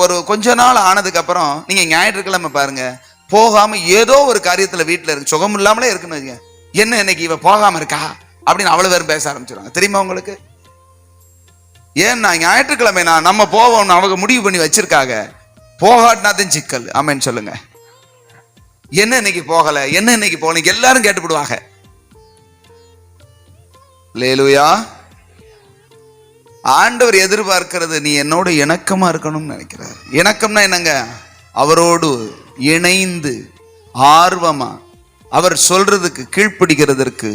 S1: ஒரு கொஞ்ச நாள் ஆனதுக்கு அப்புறம் நீங்க ஞாயிற்றுக்கிழமை பாருங்க, போகாம ஏதோ ஒரு காரியத்துல வீட்டுல இருக்கு, சுகம் இல்லாமலே இருக்குன்னு, என்ன இன்னைக்கு இவ போகாம இருக்கா அப்படின்னு அவ்வளவு பேரும் பேச ஆரம்பிச்சிருவாங்க. தெரியுமா உங்களுக்கு? ஏன்னா ஞாயிற்றுக்கிழமை நம்ம போவோம்னு அவங்க முடிவு பண்ணி வச்சிருக்காங்க. போகாட்டினாதான் சிக்கல். ஆமென் சொல்லுங்க. என்ன இன்னைக்கு போகல, என்ன இன்னைக்கு போகல, எல்லாரும் கேட்டுப்படுவாங்க. அல்லேலூயா. ஆண்டவர் எதிர்பார்க்கிறது நீ என்னோட இணக்கமா இருக்கணும்னு நினைக்கிறார். இணக்கம்னா என்னங்க? அவரோடு இணைந்து ஆர்வமா அவர் சொல்றதுக்கு கீழ்ப்படிகிறதற்கு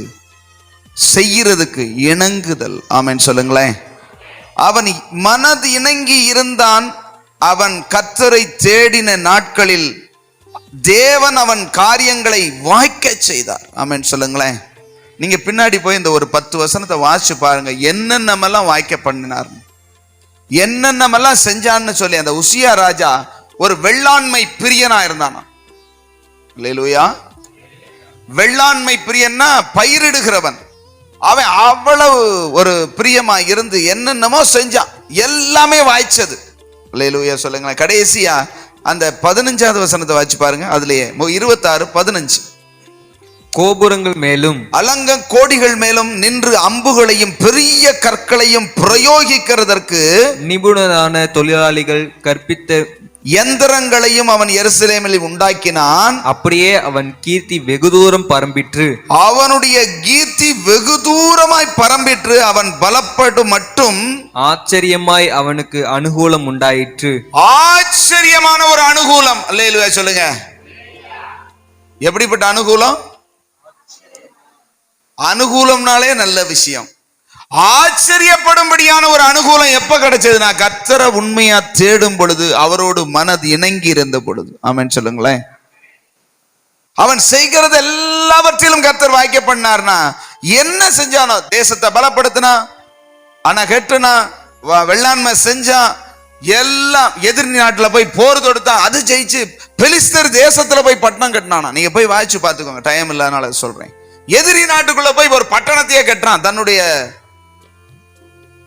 S1: செய்யறதுக்கு இணங்குதல். ஆமென் சொல்லுங்களேன். அவன் மனது இணங்கி இருந்தான். அவன் கர்த்தரை தேடின நாட்களில் தேவன் அவன் காரியங்களை வாய்க்க செய்தார். ஆமென் சொல்லுங்களேன். நீங்க பின்னாடி போய் இந்த ஒரு 10 வசனத்தை வாசிச்சு பாருங்க, என்னென்னமெல்லாம் வாய்க்க பண்ணினார், என்னென்னமெல்லாம் செஞ்சான்னு சொல்லி. அந்த உசியா ராஜா ஒரு வெள்ளாண்மை பிரியனா இருந்தானா. அல்லேலூயா. வெள்ளாண்மை பிரியன்னா பயிரிடுகிறவன். அவன் அவ்வளவு ஒரு பிரியமா இருந்து என்னென்னமோ செஞ்சான், எல்லாமே வாய்ச்சது. அல்லேலூயா சொல்லுங்களேன். கடைசியா அந்த 15வது வசனத்தை வாசிச்சு பாருங்க, அதுலயே 26:15.
S2: கோபுரங்கள் மேலும்
S1: அலங்க கோடிகள் மேலும் நின்று அம்புகளையும் பெரிய கற்களையும் பிரயோகிக்கிறதற்கு
S2: நிபுணரான தொழிலாளிகள் கற்பித்த
S1: எந்திரங்களையும் அவன் எருசலேமில் உண்டாக்கினான்.
S2: அப்படியே அவன் கீர்த்தி வெகு தூரம் பரம்பிற்று.
S1: அவனுடைய கீர்த்தி வெகு தூரமாய் பரம்பிற்று. அவன் பலப்பட்டு மட்டும்
S2: ஆச்சரியமாய் அவனுக்கு அனுகூலம் உண்டாயிற்று.
S1: ஆச்சரியமான ஒரு அனுகூலம். அல்லேலூயா சொல்லுங்க. எப்படிப்பட்ட அனுகூலம்? அனுகூலம்னாலே நல்ல விஷயம். ஆச்சரியப்படும்படியான ஒரு அனுகூலம் எப்ப கிடைச்சதுன்னா, கர்த்தரை உண்மையா தேடும் பொழுது, அவரோடு மனது இணங்கி இருந்த பொழுது. ஆமென் சொல்லுங்களேன். அவன் செய்கிறது எல்லாவற்றிலும் கர்த்தர் வாய்க்க பண்ணார்னா, என்ன செஞ்சானோ, தேசத்தை பலப்படுத்தினா, ஆனா கெட்டுனா, வெள்ளாண்மை செஞ்சா, எல்லாம் எதிரி நாட்டுல போய் போர் தொடுத்தா, அது ஜெயிச்சு பெலிஸ்தர் தேசத்துல போய் பட்டணம் கட்டினானா. நீங்க போய் வாய்ச்சு பார்த்துக்கோங்க, டைம் இல்லாதனால சொல்றேன். எதிரி நாட்டுக்குள்ள போய் ஒரு பட்டணத்தையே கட்டுறான்,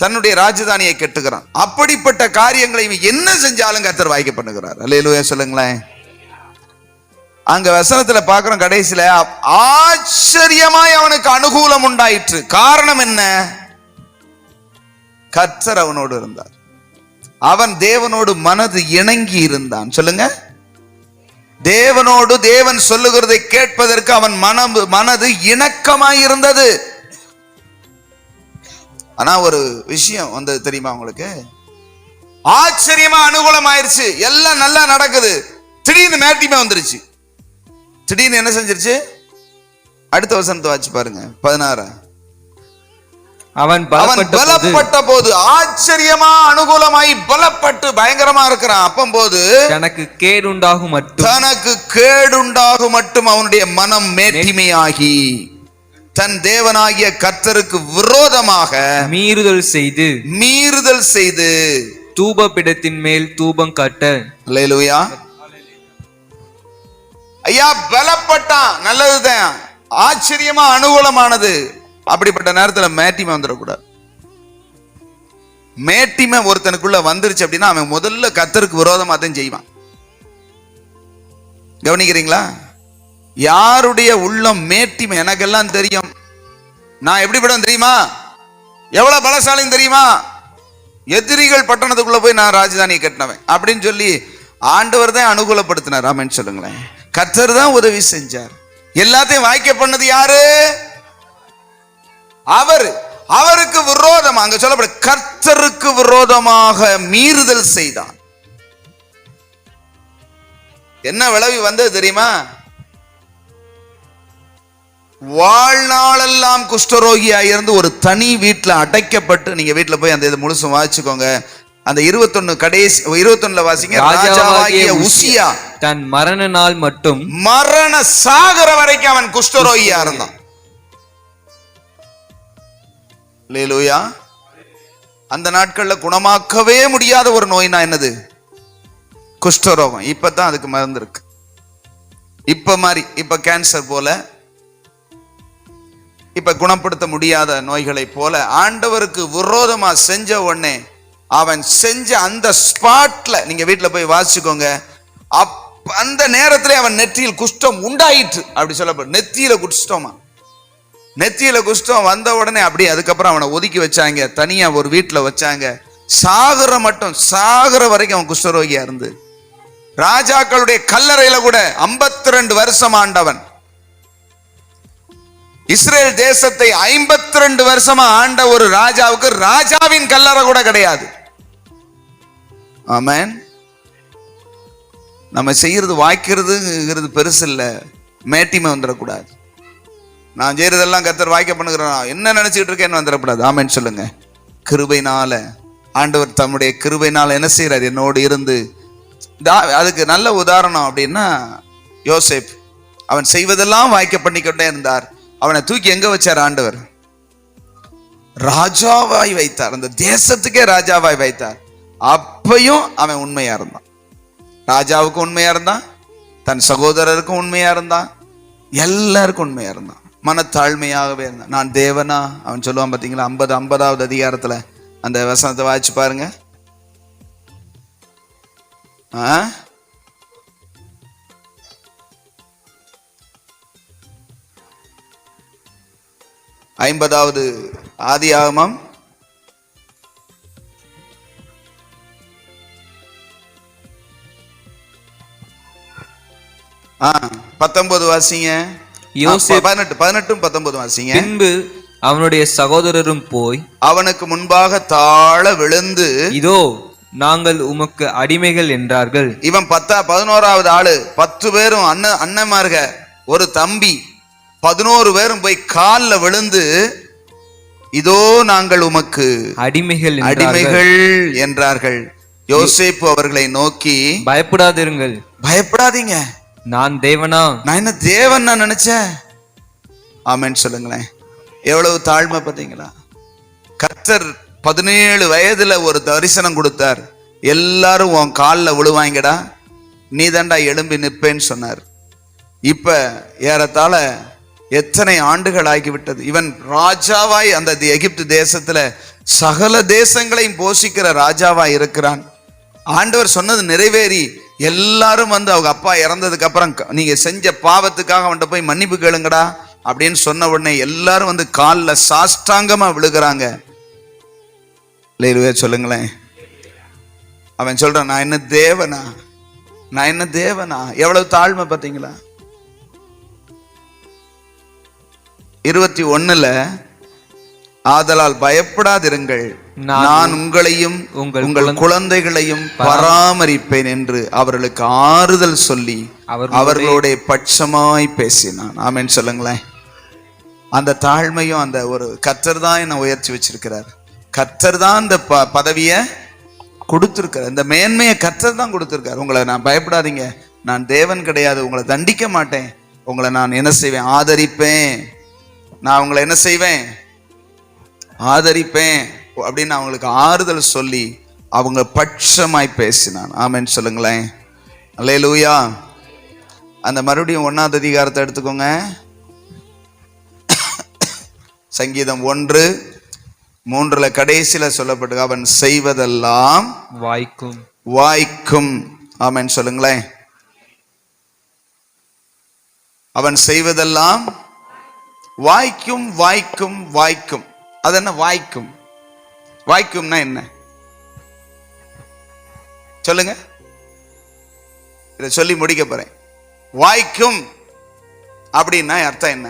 S1: தன்னுடைய ராஜதானியை கட்டுகிறான். அப்படிப்பட்ட காரியங்களை என்ன செஞ்சாலும் கர்த்தர் வாய்க்க பண்ணுகிறார். அல்லேலூயா சொல்லுங்களேன். அங்க வசனத்துல பார்க்கிறோம், கடைசியில ஆச்சரியமாய் அவனுக்கு அனுகூலம் உண்டாயிற்று. காரணம் என்ன? கர்த்தர் அவனோடு இருந்தார். அவன் தேவனோடு மனது இணங்கி இருந்தான். சொல்லுங்க. தேவனோடு தேவன் சொல்லுகிறதை கேட்பதற்கு அவன் மனது இணக்கமாய் இருந்தது. ஆனா ஒரு விஷயம் வந்தது தெரியுமா உங்களுக்கு? ஆச்சரியமா அனுகூலம் ஆயிருச்சு, எல்லாம் நல்லா நடக்குது. திடீர்னு மேட்டிமே வந்துருச்சு. திடீர்னு என்ன செஞ்சிருச்சு? அடுத்த வசனத்தை வாசி பாருங்க, 16. அவன் பலப்பட்ட போது, ஆச்சரியமா அனுகூலமாய் பலப்பட்டு பயங்கரமா இருக்கிறான். அப்பம்போது
S2: தனக்கு கேடுண்டாகும்
S1: மட்டும் அவனுடைய மனம் மேட்டிமையாகி தன் தேவனாகிய கர்த்தருக்கு விரோதமாக மீறுதல் செய்து
S2: தூபபீடத்தின் மேல் தூபம் காட்ட.
S1: அல்லேலூயா. ஐயா, பலப்பட்டான், நல்லதுதான், ஆச்சரியமா அனுகூலமானது. அப்படிப்பட்ட நேரத்துல மேட்டிமை வந்துடக்கூடாது. மேட்டிமை ஒருத்தனுக்குள்ள வந்துருச்சு அப்படின்னா அவன் முதல்ல கர்த்தருக்கு விரோதமா தான் செய்வான். கவனிக்கிறீங்களா? யாருடைய உள்ளம் மேட்டிமை? எனக்கெல்லாம் தெரியும். நான் எப்படிப்பட்ட தெரியுமா? எவ்வளவு பலசாலின்னு தெரியுமா? எதிரிகள் பட்டணத்துக்குள்ள போய் நான் ராஜதானியை கட்டினவன் அப்படின்னு சொல்லி ஆண்டவர் தான் அனுகூலப்படுத்தினார். ஆமென் சொல்லுங்களேன். கர்த்தர் தான் உதவி செஞ்சார். எல்லாத்தையும் வாய்க்க பண்ணது யாரு? அவருக்கு விரோதமாக, அங்க சொல்லப்பட கர்த்தருக்கு விரோதமாக மீறுதல் செய்தான். என்ன விளைவு வந்தது தெரியுமா? வாழ்நாளெல்லாம் குஷ்டரோகியா இருந்து ஒரு தனி வீட்டுல அடைக்கப்பட்டு, நீங்க வீட்டுல போய் அந்த இதை முழுசும் வாசிச்சுக்கோங்க. அந்த 21 வாசிங்க. ராஜாவாகிய உசியா
S2: தன் மரண நாள் மட்டும்,
S1: மரண சாகர வரைக்கும் அவன் குஷ்டரோகியா இருந்தான். அல்லேலூயா. அந்த நாட்கள்ல குணமாக்கவே முடியாத ஒரு நோய்னா என்னது? குஷ்டரோகம். இப்பதான் அதுக்கு மருந்து இருக்கு. இப்ப கேன்சர் போல, இப்ப குணப்படுத்த முடியாத நோய்களை போல ஆண்டவருக்கு விரோதமா செஞ்ச உடனே அவன் செஞ்ச அந்த ஸ்பாட்ல, நீங்க வீட்டுல போய் வாசிச்சுக்கோங்க, அந்த நேரத்திலே அவன் நெற்றியில் குஷ்டம் உண்டாயிற்று அப்படி சொல்லப்படும். நெத்தியில குஷ்டம் வந்த உடனே அப்படி அதுக்கப்புறம் அவனை ஒதுக்கி வச்சாங்க, தனியா ஒரு வீட்டுல வச்சாங்க. சாகுற வரைக்கும் அவன் குஷ்டரோகியா இருந்து, ராஜாக்களுடைய கல்லறையில கூட 52 வருஷம் ஆண்டவன். இஸ்ரேல் தேசத்தை 52 வருஷமா ஆண்ட ஒரு ராஜாவுக்கு ராஜாவின் கல்லறை கூட கிடையாது. ஆமென். நம்ம செய்யறது வாய்க்கிறது பெருசு இல்ல, மேட்டிமை வந்துடக்கூடாது. நான் செய்யறதெல்லாம் கர்த்தர் வாய்க்க பண்ணுகிறேன் என்ன நினைச்சிட்டு இருக்கேன்னு வந்துடக்கூடாது. ஆமென் சொல்லுங்க. கிருபைனால ஆண்டவர் தம்முடைய கிருபைனால என்ன செய்யறாரு? என்னோடு இருந்து. அதுக்கு நல்ல உதாரணம் அப்படின்னா யோசேப். அவன் செய்வதெல்லாம் வாய்க்க பண்ணிக்கொண்டே இருந்தார். அவனை தூக்கி எங்க வச்சார் ஆண்டவர்? ராஜாவாய் வைத்தார். அந்த தேசத்துக்கே ராஜாவாய் வைத்தார். அப்பையும் அவன் உண்மையா இருந்தான். ராஜாவுக்கும் உண்மையா இருந்தான், தன் சகோதரருக்கும் உண்மையா இருந்தான், எல்லாருக்கும் உண்மையா இருந்தான், மனத்தாழ்மையாகவே இருந்தான். நான் தேவனா அவன் சொல்லுவான் பாத்தீங்களா? 50வது அதிகாரத்துல அந்த வசனத்தை வாசிச்சு பாருங்க. 50வது ஆதியாகமம் 19 வாசிங்க. 18-19 வாசிங்க.
S2: பின்பு அவனுடைய சகோதரரும் போய்
S1: அவனுக்கு முன்பாக தாழ விழுந்து, இதோ
S2: நாங்கள் உமக்கு அடிமைகள் என்றார்கள்.
S1: இவன் 11வது ஆளு. 10 பேரும் அண்ணன்மார்க, ஒரு தம்பி, 11 பேரும் போய் காலில் விழுந்து, இதோ நாங்கள் உமக்கு
S2: அடிமைகள்
S1: என்றார்கள். யோசேப்பு அவர்களை நோக்கி, பயப்படாதீங்க,
S2: நான் தேவனா?
S1: நான் என்ன தேவன் நான் நினைச்சேன்? ஆமென் சொல்லுங்களேன். எவ்வளவு தாழ்மை பார்த்தீங்களா? கர்த்தர் 17 வயதுல ஒரு தரிசனம் கொடுத்தார். எல்லாரும் உன் காலில் விழுவாங்கடா, நீ தாண்டா எழும்பி நிற்பேன்னு சொன்னார். இப்ப ஏறத்தாழ எத்தனை ஆண்டுகள் ஆகிவிட்டது. இவன் ராஜாவாய் அந்த எகிப்து தேசத்துல சகல தேசங்களையும் போஷிக்கிற ராஜாவாய் இருக்கிறான். ஆண்டவர் சொன்னது நிறைவேறி எல்லாரும் வந்து அவங்க அப்பா இறந்ததுக்கு அப்புறம் நீங்க செஞ்ச பாவத்துக்காக அவன்கிட்ட போய் மன்னிப்பு கேளுங்கடா அப்படின்னு சொன்ன உடனே எல்லாரும் வந்து காலில் சாஷ்டாங்கமா விழுகிறாங்க. இல்லையே சொல்லுங்களேன். அவன் சொல்றான், நான் என்ன தேவனா? எவ்வளவு தாழ்மை பார்த்தீங்களா? 21 ஆதலால் பயப்படாதிருங்கள், நான் உங்களையும் உங்கள் குழந்தைகளையும் பராமரிப்பேன் என்று அவர்களுக்கு ஆறுதல் சொல்லி அவர்களோட பட்சமாய் பேசினான். ஆமென் சொல்லுங்களேன். அந்த தாழ்மையும் அந்த ஒரு கர்த்தர் தான் என்னை உயர்த்தி வச்சிருக்கிறார். கர்த்தர் தான் இந்த பதவியை கொடுத்திருக்கிறார். இந்த மேன்மையை கர்த்தர் தான் கொடுத்திருக்கார். உங்களை நான் பயப்படாதீங்க, நான் தேவன் கிடையாது, உங்களை தண்டிக்க மாட்டேன், உங்களை நான் என்ன செய்வேன்? ஆதரிப்பேன். நான் உங்களை என்ன செய்வேன்? ஆதரிப்பேன் அப்படின்னு அவங்களுக்கு ஆறுதல் சொல்லி அவங்க பட்சமாய் பேசினான். ஆமென் சொல்லுங்களேன். அல்லேலூயா. அந்த மறுபடியும் 1வது அதிகாரத்தை எடுத்துக்கோங்க. சங்கீதம் 1:3 கடைசியில சொல்லப்பட்டு, அவன் செய்வதெல்லாம் வாய்க்கும். ஆமென் சொல்லுங்களேன். அவன் செய்வதெல்லாம் வாய்க்கும். அது என்ன வாய்க்கும்? வாய்க்கும்னா என்ன சொல்லுங்க? இதை சொல்லி முடிக்க போறேன். வாய்க்கும் அப்படின்னா அர்த்தம் என்ன?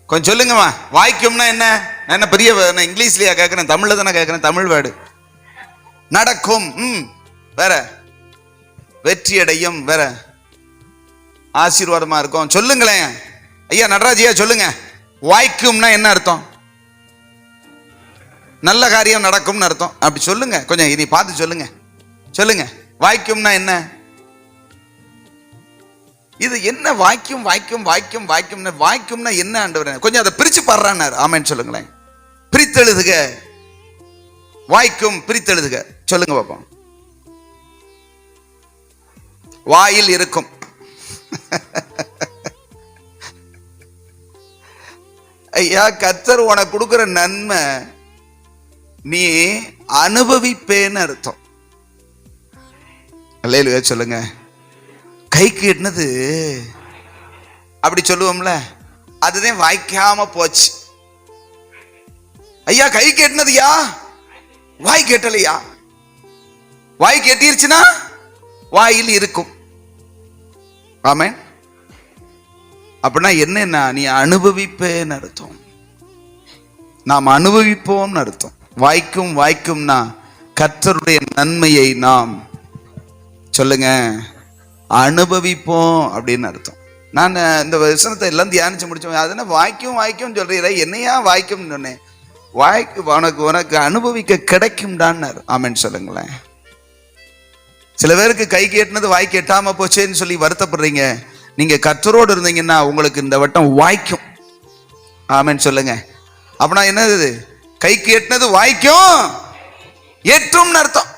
S1: கொஞ்சம் சொல்லுங்கம்மா. வாய்க்கும்னா என்ன? நான் என்ன பெரிய இங்கிலீஷ்லயா கேட்கிறேன்? தமிழ்ல தானே கேட்கிறேன். தமிழ் வேர்டு. நடக்கும் வேற, வெற்றி அடையும் வேற, ஆசீர்வாதமா இருக்கும். சொல்லுங்களேன் ஐயா, நடராஜியா சொல்லுங்க. வாய்க்கும்னா என்ன அர்த்தம்? நல்ல காரியம் நடக்கும்னு அர்த்தம். அப்படி சொல்லுங்க, கொஞ்சம் இனி பார்த்து சொல்லுங்க. வாய்க்கும்னா என்ன? இது என்ன வாய்க்கும்? வாய்க்கும்னா என்ன ஆண்டவரே? கொஞ்சம் அதை பிரிச்சு பாடுறான்னாரு. ஆமென் சொல்லுங்களேன். பிரித்தெழுதுக. வாய்க்கும் பிரித்தெழுதுக. சொல்லுங்க பாப்போம். வாயில் இருக்கும். ஐயா, கர்த்தர் உனக்கு கொடுக்கிற நன்மை நீ அனுபவிப்பேன்னு அர்த்தம். அல்லேலூயா சொல்லுங்க. கைக்கு எட்டினது அப்படி சொல்லுவோம்ல, அதுதான் வாய்க்காம போச்சு. ஐயா, கைக்கு எட்டினதுயா, வாய் கேட்டலையா. வாய் கேட்டிருச்சுன்னா வாயில் இருக்கும். ஆமென். அப்படின்னா என்னன்னா, நீ அனுபவிப்பேன்னு அர்த்தம். நாம் அனுபவிப்போம்னு அர்த்தம். வாய்க்கும் வாய்க்கும்னா கர்த்தருடைய நன்மையை நாம் சொல்லுங்க அனுபவிப்போம் அப்படின்னு அர்த்தம். நான் இந்த வசனத்தை எல்லாம் தியானிச்சு முடிச்சோம். அது என்ன வாய்க்கும் வாய்க்கும் சொல்றீர, என்னையா வாய்க்கும் சொன்னேன். வாய்க்கு உனக்கு அனுபவிக்க கிடைக்கும்டான்னு. ஆமென் சொல்லுங்களேன். சில பேருக்கு கை கேட்டினது வாய்க்கு எட்டாம போச்சேன்னு சொல்லி வருத்தப்படுறீங்க. நீங்க கர்த்தரோடு இருந்தீங்கன்னா உங்களுக்கு இந்த வட்டம் வாய்க்கும். ஆமென் சொல்லுங்க. அப்படின்னா என்னது? கைக்கு எட்டினது வாய்க்கும் எட்டும்னு அர்த்தம்.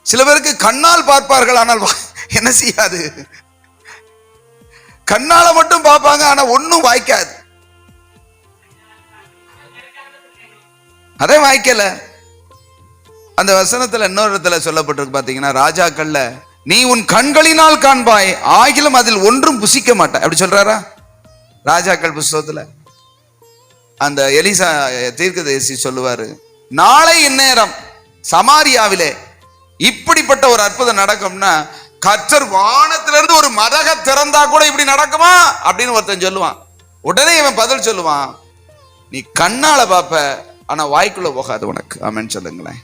S1: சில பேருக்கு கண்ணால் பார்ப்பார்கள், ஆனால் என்ன செய்யாது. கண்ணால மட்டும் பார்ப்பாங்க, ஆனா ஒன்னும் வாய்க்காது. அதே வாய்க்கல. அந்த வசனத்துல இன்னொரு இடத்துல சொல்லப்பட்டிருக்கு பாத்தீங்கன்னா, ராஜாக்கள்ல நீ உன் கண்களினால் காண்பாய், ஆகிலும் அதில் ஒன்றும் புசிக்க மாட்டாய். அப்படி சொல்றாரா? ராஜாக்கள் புஸ்தகத்துல அந்த எலிசா தீர்க்கதரிசி சொல்லுவாரு, நாளை இந்நேரம் சமாரியாவிலே இப்படிப்பட்ட ஒரு அற்புதம் நடக்கும்னா, கர்த்தர் வானத்திலிருந்து ஒரு மதக திறந்தா கூட இப்படி நடக்குமா அப்படின்னு ஒருத்தன் சொல்லுவான். உடனே இவன் பதில் சொல்லுவான், நீ கண்ணால பாப்ப, ஆனா வாய்க்குள்ள போகாது உனக்கு. ஆமென் சொல்லுங்களேன்.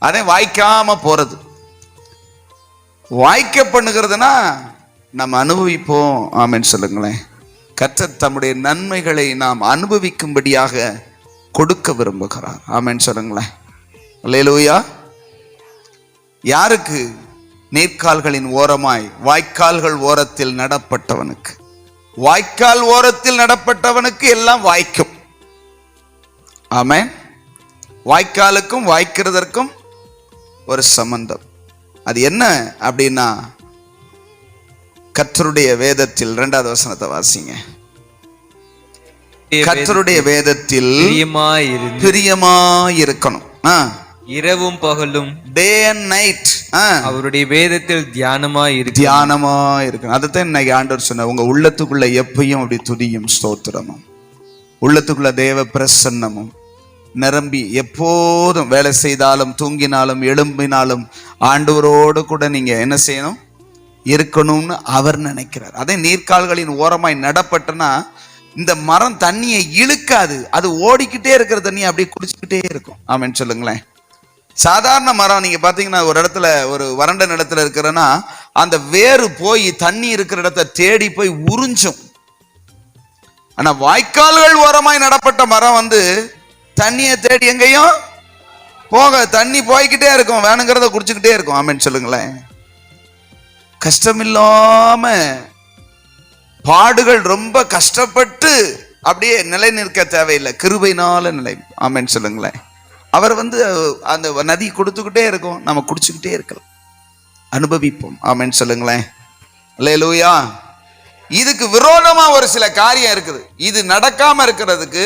S1: அதே வாய்க்காம போறது. வாய்க்க பண்ணுகிறதுனா நம்ம அனுபவிப்போம். ஆமென் சொல்லுங்களேன். கர்த்தர் தம்முடைய நன்மைகளை நாம் அனுபவிக்கும்படியாக கொடுக்க விரும்புகிறார். ஆமென் சொல்லுங்களேன். அல்லேலூயா. யாருக்கு? நீர்க்கால்களின் ஓரமாய் வாய்க்கால்கள் ஓரத்தில் நடப்பட்டவனுக்கு. வாய்க்கால் ஓரத்தில் நடப்பட்டவனுக்கு எல்லாம் வாய்க்கும். ஆமென். வாய்க்காலுக்கும் வாய்க்கிறதற்கும் ஒரு சம்பந்தம். அது என்ன அப்படின்னா, கர்த்தருடைய வேதத்தில் 2வது வசனத்தை வாசிங்க. கர்த்தருடைய வேதத்தில் பிரியமாயிருக்கணும்.
S2: இரவும் பகலும்,
S1: டே அண்ட் நைட்,
S2: அவருடைய வேதத்தில் தியானமா
S1: இருக்கணும். அதைத்தான் இன்னைக்கு ஆண்டவர் சொன்ன, உங்க உள்ளத்துக்குள்ள எப்பயும் அப்படி துதியும் ஸ்தோத்திரமும், உள்ளத்துக்குள்ள தேவ பிரசன்னமும் நிரம்பி எப்போதும் வேலை செய்தாலும் தூங்கினாலும் எழும்பினாலும் ஆண்டவரோடு கூட நீங்க என்ன செய்யணும்? இருக்கணும்னு அவர் நினைக்கிறார். அதே நீர்க்கால்களின் ஓரமாய் நடப்பட்டனா இந்த மரம் தண்ணியை இழுக்காது, அது ஓடிக்கிட்டே இருக்கிற தண்ணியை அப்படியே குடிச்சுக்கிட்டே இருக்கும். ஆமென் சொல்லுங்களேன். சாதாரண மரம் நீங்க பாத்தீங்கன்னா, ஒரு இடத்துல ஒரு வறண்ட நிலத்துல இருக்கிறன்னா அந்த வேறு போய் தண்ணி இருக்கிற இடத்த தேடி போய் உறிஞ்சும். ஆனா வாய்க்கால்கள் ஓரமாய் நடப்பட்ட மரம் தண்ணியை தேடி எங்கேயும் போக, தண்ணி போய்கிட்டே இருக்கும், வேணுங்கிறத குடிச்சுக்கிட்டே இருக்கும். ஆமென் சொல்லுங்களேன். கஷ்டமில்லாம பாடுகள் ரொம்ப கஷ்டப்பட்டு அப்படியே நிலை நிற்க தேவையில்லை, கிருபையினால நிலை. ஆமென் சொல்லுங்களேன். அவர் அந்த நதி கொடுத்துக்கிட்டே இருக்கும், நம்ம குடிச்சுக்கிட்டே இருக்கலாம், அனுபவிப்போம். ஆமென் சொல்லுங்களேன். அல்லேலூயா. இதுக்கு விரோதமா ஒரு சில காரியம் இருக்குது. இது நடக்காம இருக்கிறதுக்கு,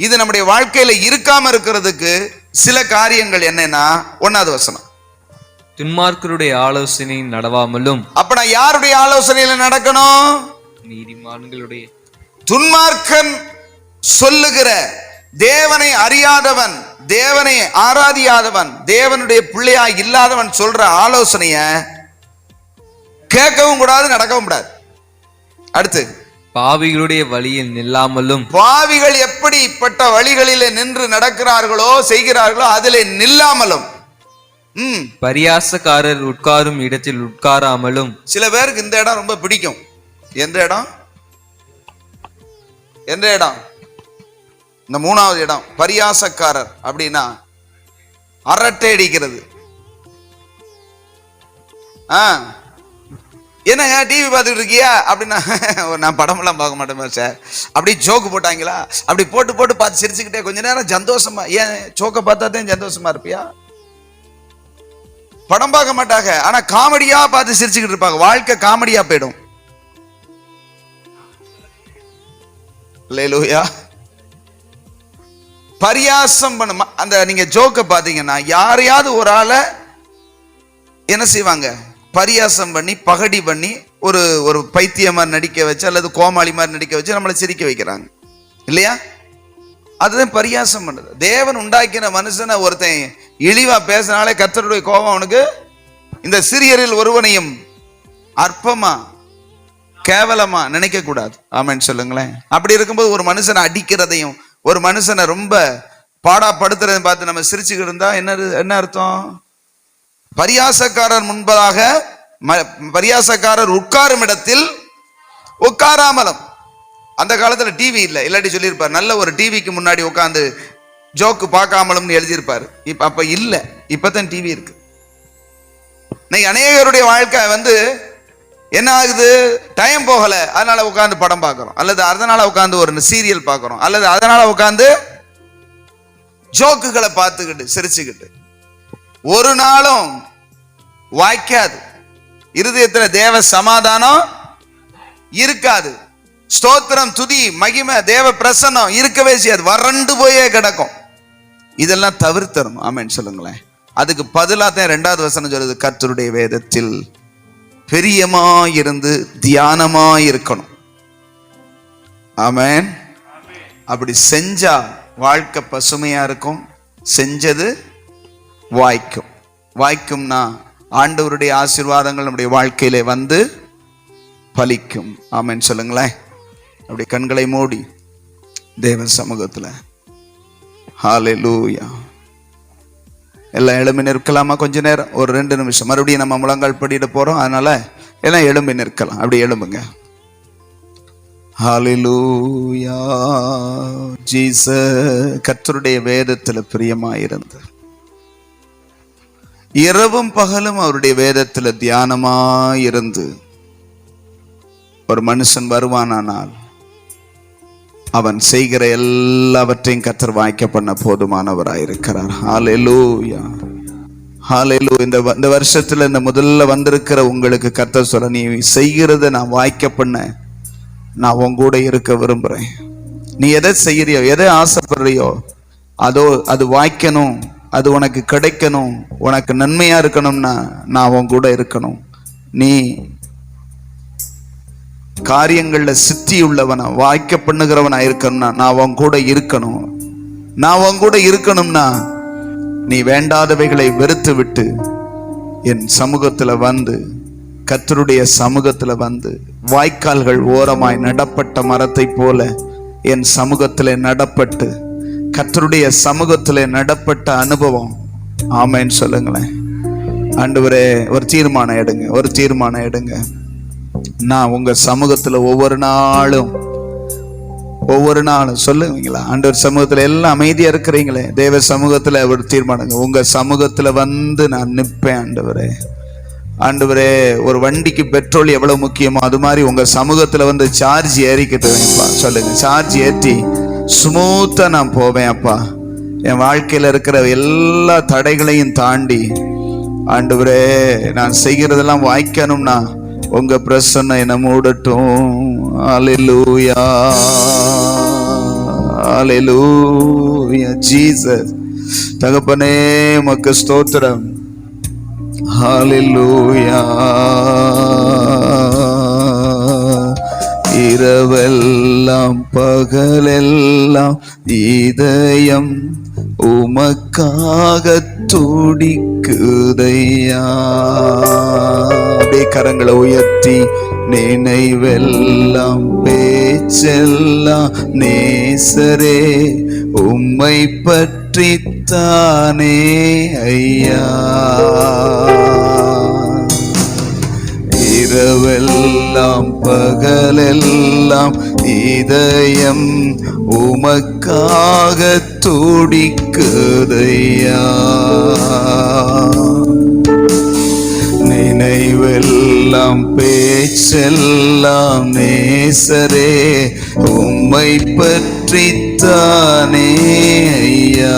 S1: இது நம்முடைய வாழ்க்கையில இருக்காம இருக்கிறதுக்கு சில காரியங்கள் என்னன்னா, 1வது வசனம்,
S2: துன்மார்க்கருடைய ஆலோசனை நடவாமலும்.
S1: அப்ப நான் யாருடைய ஆலோசனையில நடக்கணும்?
S2: நீதிமான்களுடைய. துன்மார்க்கன்
S1: சொல்லுகிற, தேவனை அறியாதவன், தேவனை ஆராதியாதவன், தேவனுடைய பிள்ளையா இல்லாதவன் சொல்ற ஆலோசனைய கேட்கவும் கூடாது, நடக்கவும் கூடாது. அடுத்து,
S2: பாவிகளுடைய வழியில் நில்லாமலும்.
S1: பாவிகள் எப்படிப்பட்ட வழிகளிலே நின்று நடக்கிறார்களோ செய்கிறார்களோ அதிலே நில்லாமலும்.
S2: பரியாசக்காரர் உட்காரும் இடத்தில் உட்காராமலும்.
S1: சில பேருக்கு இந்த இடம் ரொம்ப பிடிக்கும். எந்த இடம்? எந்த இடம்? இந்த 3வது இடம். பரியாசக்காரர் அப்படின்னா அரட்டை அடிக்கிறது. என்னங்க டிவி பார்த்துட்டு இருக்கியா அப்படின்னா, நான் படமெல்லாம் பார்க்க மாட்டேன் சார். அப்படி ஜோக்கு போட்டாங்களா, அப்படி போட்டு போட்டு பார்த்து சிரிச்சுக்கிட்டே கொஞ்ச நேரம் சந்தோஷமா. ஏன் ஜோக்கை பார்த்தா தான் சந்தோஷமா இருப்பியா? படம் பார்க்க மாட்டாங்க, ஆனா காமெடியா பார்த்து சிரிச்சுக்கிட்டு இருப்பாங்க. வாழ்க்கை காமெடியா போயிடும். அல்லேலூயா. பரியாசம் பண்ண அந்த நீங்க ஜோக்க பாத்தீங்கன்னா, யாரையாவது ஒரு ஆளை என்ன செய்வாங்க, பரியாசம் பண்ணி பகடி பண்ணி ஒரு ஒரு பைத்திய மாதிரி நடிக்க வச்சு அல்லது கோமாளி மாதிரி நடிக்க வச்சு நம்மளை சிரிக்க வைக்கிறாங்க இல்லையா? அதுதான் பரியாசம் பண்ணுது. தேவன் உண்டாக்கின மனுஷனை ஒருத்தன் இழிவா பேசினாலே கர்த்தருடைய கோபம் அவனுக்கு. இந்த சிறியரில் ஒருவனையும் அற்பமா கேவலமா நினைக்க கூடாது. ஆமென் சொல்லுங்களேன். அப்படி இருக்கும்போது ஒரு மனுஷனை அடிக்கிறதையும் ஒரு மனுஷனை ரொம்ப பாடாப்படுத்துறதையும் பார்த்து நம்ம சிரிச்சுக்கிட்டு இருந்தா என்ன அர்த்தம்? பரியாசக்காரர் முன்பதாக பரியாசக்காரர் உட்காரும் இடத்தில் உட்காராமலும். அந்த காலத்துல டிவி இல்லை, இல்லாட்டி சொல்லியிருப்பார் நல்ல ஒரு டிவிக்கு முன்னாடி உட்காந்து ஜோக்கு பார்க்காமலும் எழுதியிருப்பாரு. இப்ப அப்ப இல்ல, இப்பதான் டிவி இருக்கு. இன்னைக்கு அநேகருடைய வாழ்க்கை என்ன ஆகுது, டைம் போகல அதனால உட்காந்து படம் பார்க்கிறோம், அல்லது அதனால உட்காந்து ஒரு சீரியல் பார்க்கிறோம், அல்லது அதனால உட்காந்து ஜோக்குகளை பார்த்துக்கிட்டு சிரிச்சுக்கிட்டு ஒரு நாளும் வாய்க்காது. இருதயத்துல தேவ சமாதானம் இருக்காது. ஸ்தோத்திரம், துதி, மகிமை, தேவ பிரசன்னம் இருக்கவே செய்யாது. வறண்டு போயே கிடக்கும். இதெல்லாம் தவிர்த்தரும். ஆமென் சொல்லுங்களேன். அதுக்கு பதிலா தான் 2வது வசனம் சொல்லுது, கர்த்தருடைய வேதத்தில் பிரியமாயிருந்து தியானமாயிருக்கணும். ஆமென். அப்படி செஞ்சா வாழ்க்கை பசுமையா இருக்கும். செஞ்சது வாய்க்கும். வாய்க்கும்னா ஆண்டவருடைய ஆசீர்வாதங்கள் நம்முடைய வாழ்க்கையிலே பலிக்கும். ஆமென் சொல்லுங்களேன். அப்படி கண்களை மூடி தேவ சமூகத்துல ஹல்லேலூயா எல்லாம் எழும்பி நிற்கலாமா? கொஞ்ச நேரம், ஒரு 2 நிமிஷம். மறுபடியும் நம்ம முழங்கால் படியிட போறோம், அதனால எல்லாம் எழும்பி நிற்கலாம். அப்படி எழும்புங்க. ஹல்லேலூயா ஜீசஸ். கர்த்தருடைய வேதத்துல பிரியமாயிருந்து இரவும் பகலும் அவருடைய வேதத்துல தியானமாயிருந்து ஒரு மனுஷன் வருவானானால் அவன் செய்கிற எல்லாவற்றையும் கர்த்தர் வாய்க்க பண்ண போதுமானவராயிருக்கிறார். ஹல்லேலூயா ஹல்லேலூயா. இந்த வருஷத்துல இந்த முதல்ல வந்திருக்கிற உங்களுக்கு கர்த்தர் சொல்ல, நீ செய்கிறத நான் வாய்க்க பண்ண நான் உன் கூட இருக்க விரும்புறேன். நீ எதை செய்யறியோ, எதை ஆசைப்படுறியோ அது வாய்க்கணும், அது உனக்கு கிடைக்கணும், உனக்கு நன்மையா இருக்கணும்னா நான் உன் கூட இருக்கணும். நீ காரியங்கள்ல சித்தி உள்ளவனா வாய்க்க பண்ணுகிறவனா இருக்கணும்னா நான் உன் கூட இருக்கணும். நான் உன் கூட இருக்கணும்னா நீ வேண்டாதவைகளை வெறுத்து விட்டு என் சமூகத்துல கர்த்தருடைய சமூகத்துல வாய்க்கால்கள் ஓரமாய் நடப்பட்ட மரத்தை போல என் சமூகத்திலே நடப்பட்டு கர்த்தருடைய சமூகத்திலே நடப்பட்ட அனுபவம். ஆமென் சொல்லுங்களேன். ஆண்டவரே, ஒரு தீர்மானம் எடுங்க. நான் உங்க சமூகத்துல ஒவ்வொரு நாளும் சொல்லுவீங்களா? ஆண்டவர் சமூகத்துல எல்லாம் அமைதியா இருக்கிறீங்களே, தேவ சமூகத்துல ஒரு தீர்மானங்க. உங்க சமூகத்துல நான் நிற்பேன். ஆண்டவரே, ஒரு வண்டிக்கு பெட்ரோல் எவ்வளவு முக்கியமோ அது மாதிரி உங்க சமூகத்துல சார்ஜ் ஏறிக்கிட்டு சொல்லுங்க. சார்ஜ் ஏற்றி ஸ்மூத்தா நான் போவேன் அப்பா. என் வாழ்க்கையில இருக்கிற எல்லா தடைகளையும் தாண்டி ஆண்டவரே நான் செய்கிறதெல்லாம் வாய்க்கணும்னா உங்க பிரசன்னம் என்ன மூடட்டும். ஹல்லேலூயா ஹல்லேலூயா ஜீசஸ். தகப்பனே உமக்கு ஸ்தோத்திரம். ஹல்லேலூயா. இரவெல்லாம் பகலெல்லாம் இதயம் உமக்காக துடிக்குதையா. அப்படியே கரங்களை உயர்த்தி நினைவெல்லாம் பேச்செல்லாம் நேசரே உம்மை பற்றித்தானே ஐயா. இரவெல்லாம் பகலெல்லாம் இதயம் உமக்காக துடிக்குதையா. நினைவெல்லாம் பேச்செல்லாம் நேசரே உம்மை பற்றித்தானே ஐயா.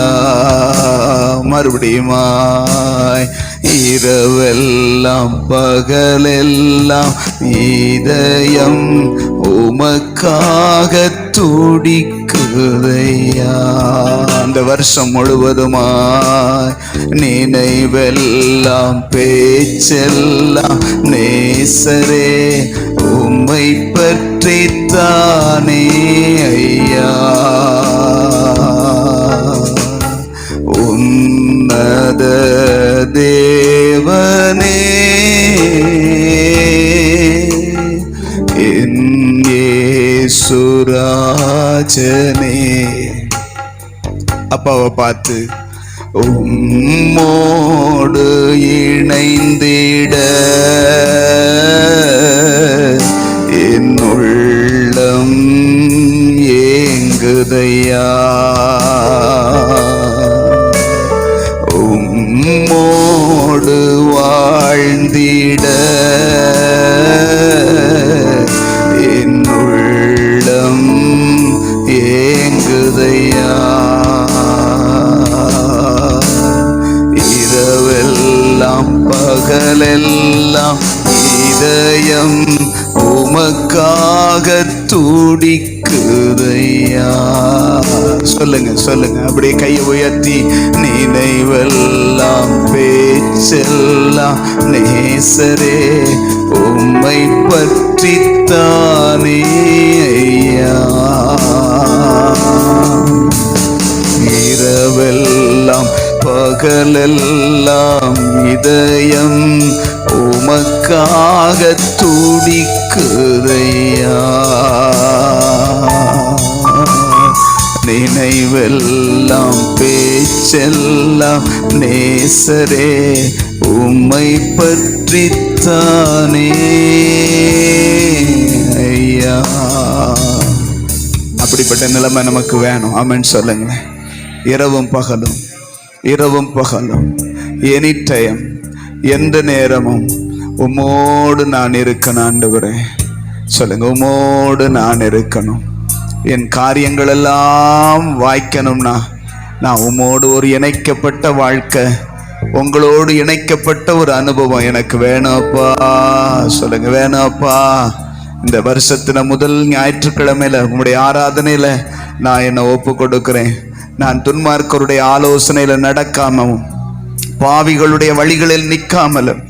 S1: மறுபடியுமாய் இரவெல்லாம் பகலெல்லாம் இதயம் உமக்காக துடிக்குதையா. அந்த வருஷம் முழுவதுமாய் நினைவெல்லாம் பேச்செல்லாம் நேசரே உம்மை பற்றித்தானே ஐயா. உன்னத தேவனே என் இயேசுராஜனே. அப்பாவை பார்த்து உம்மோடு இணைந்திட என் உள்ளம் ஏங்குதையா. உம்மோடு வாழ்ந்திட என் உள்ளம் ஏங்குதையா. இரவெல்லாம் பகலெல்லாம் இதயம் உமக்காக துடிக்குதையா. சொல்லுங்க சொல்லுங்க, அப்படியே கையை உயர்த்தி. நினைவெல்லாம் பேச்செல்லாம் நேசரே உம்மை பற்றித்தானே ஐயா. இரவெல்லாம் பகலெல்லாம் இதயம் உமக்காக துடிக்குதையா. நினைவெல்லாம் பேச்செல்லாம் நேசரே உம்மை பற்றித்தானே ஐயா. அப்படிப்பட்ட நிலைமை நமக்கு வேணும். ஆமென் சொல்லுங்களேன். இரவும் பகலும் இரவும் பகலும் எனி டைம் எந்த நேரமும் உம்மோடு நான் இருக்கணும் ஆண்டவரே. சொல்லுங்க, உம்மோடு நான் இருக்கணும். என் காரியங்கள் எல்லாம் வாய்க்கணும்னா நான் உம்மோடு ஒரு இணைக்கப்பட்ட வாழ்க்கை, உங்களோடு இணைக்கப்பட்ட ஒரு அனுபவம் எனக்கு வேணும் அப்பா. சொல்லுங்க, வேணும் அப்பா. இந்த வருஷத்துல முதல் ஞாயிற்றுக்கிழமையில உங்களுடைய ஆராதனையில நான் என்னை ஒப்பு கொடுக்கிறேன். நான் துன்மார்க்கருடைய ஆலோசனையில நடக்காமலும் பாவிகளுடைய வழிகளில் நிற்காமலும்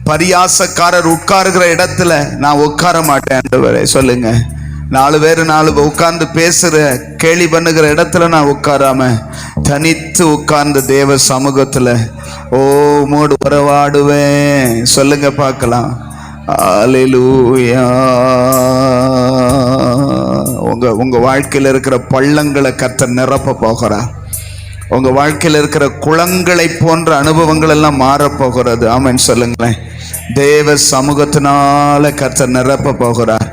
S1: பரியாசக்காரர் உட்காருகிற இடத்துல நான் உட்கார மாட்டேன் ஆண்டவரே. சொல்லுங்க, 4 பேர் உட்கார்ந்து பேசுற கேலி பண்ணுகிற இடத்துல நான் உட்காராம தனித்து உட்கார்ந்த தேவ சமூகத்துல உம்மோடு உறவாடுவேன். சொல்லுங்க பார்க்கலாம். அல்லேலூயா. உங்க வாழ்க்கையில் இருக்கிற பள்ளங்களை கர்த்தர் நிரப்ப போகிறார். உங்க வாழ்க்கையில் இருக்கிற குளங்களை போன்ற அனுபவங்கள் எல்லாம் மாறப்போகிறது. ஆமென் சொல்லுங்களேன். தேவ சமூகத்தினால கர்த்தர் நிரப்ப போகிறார்.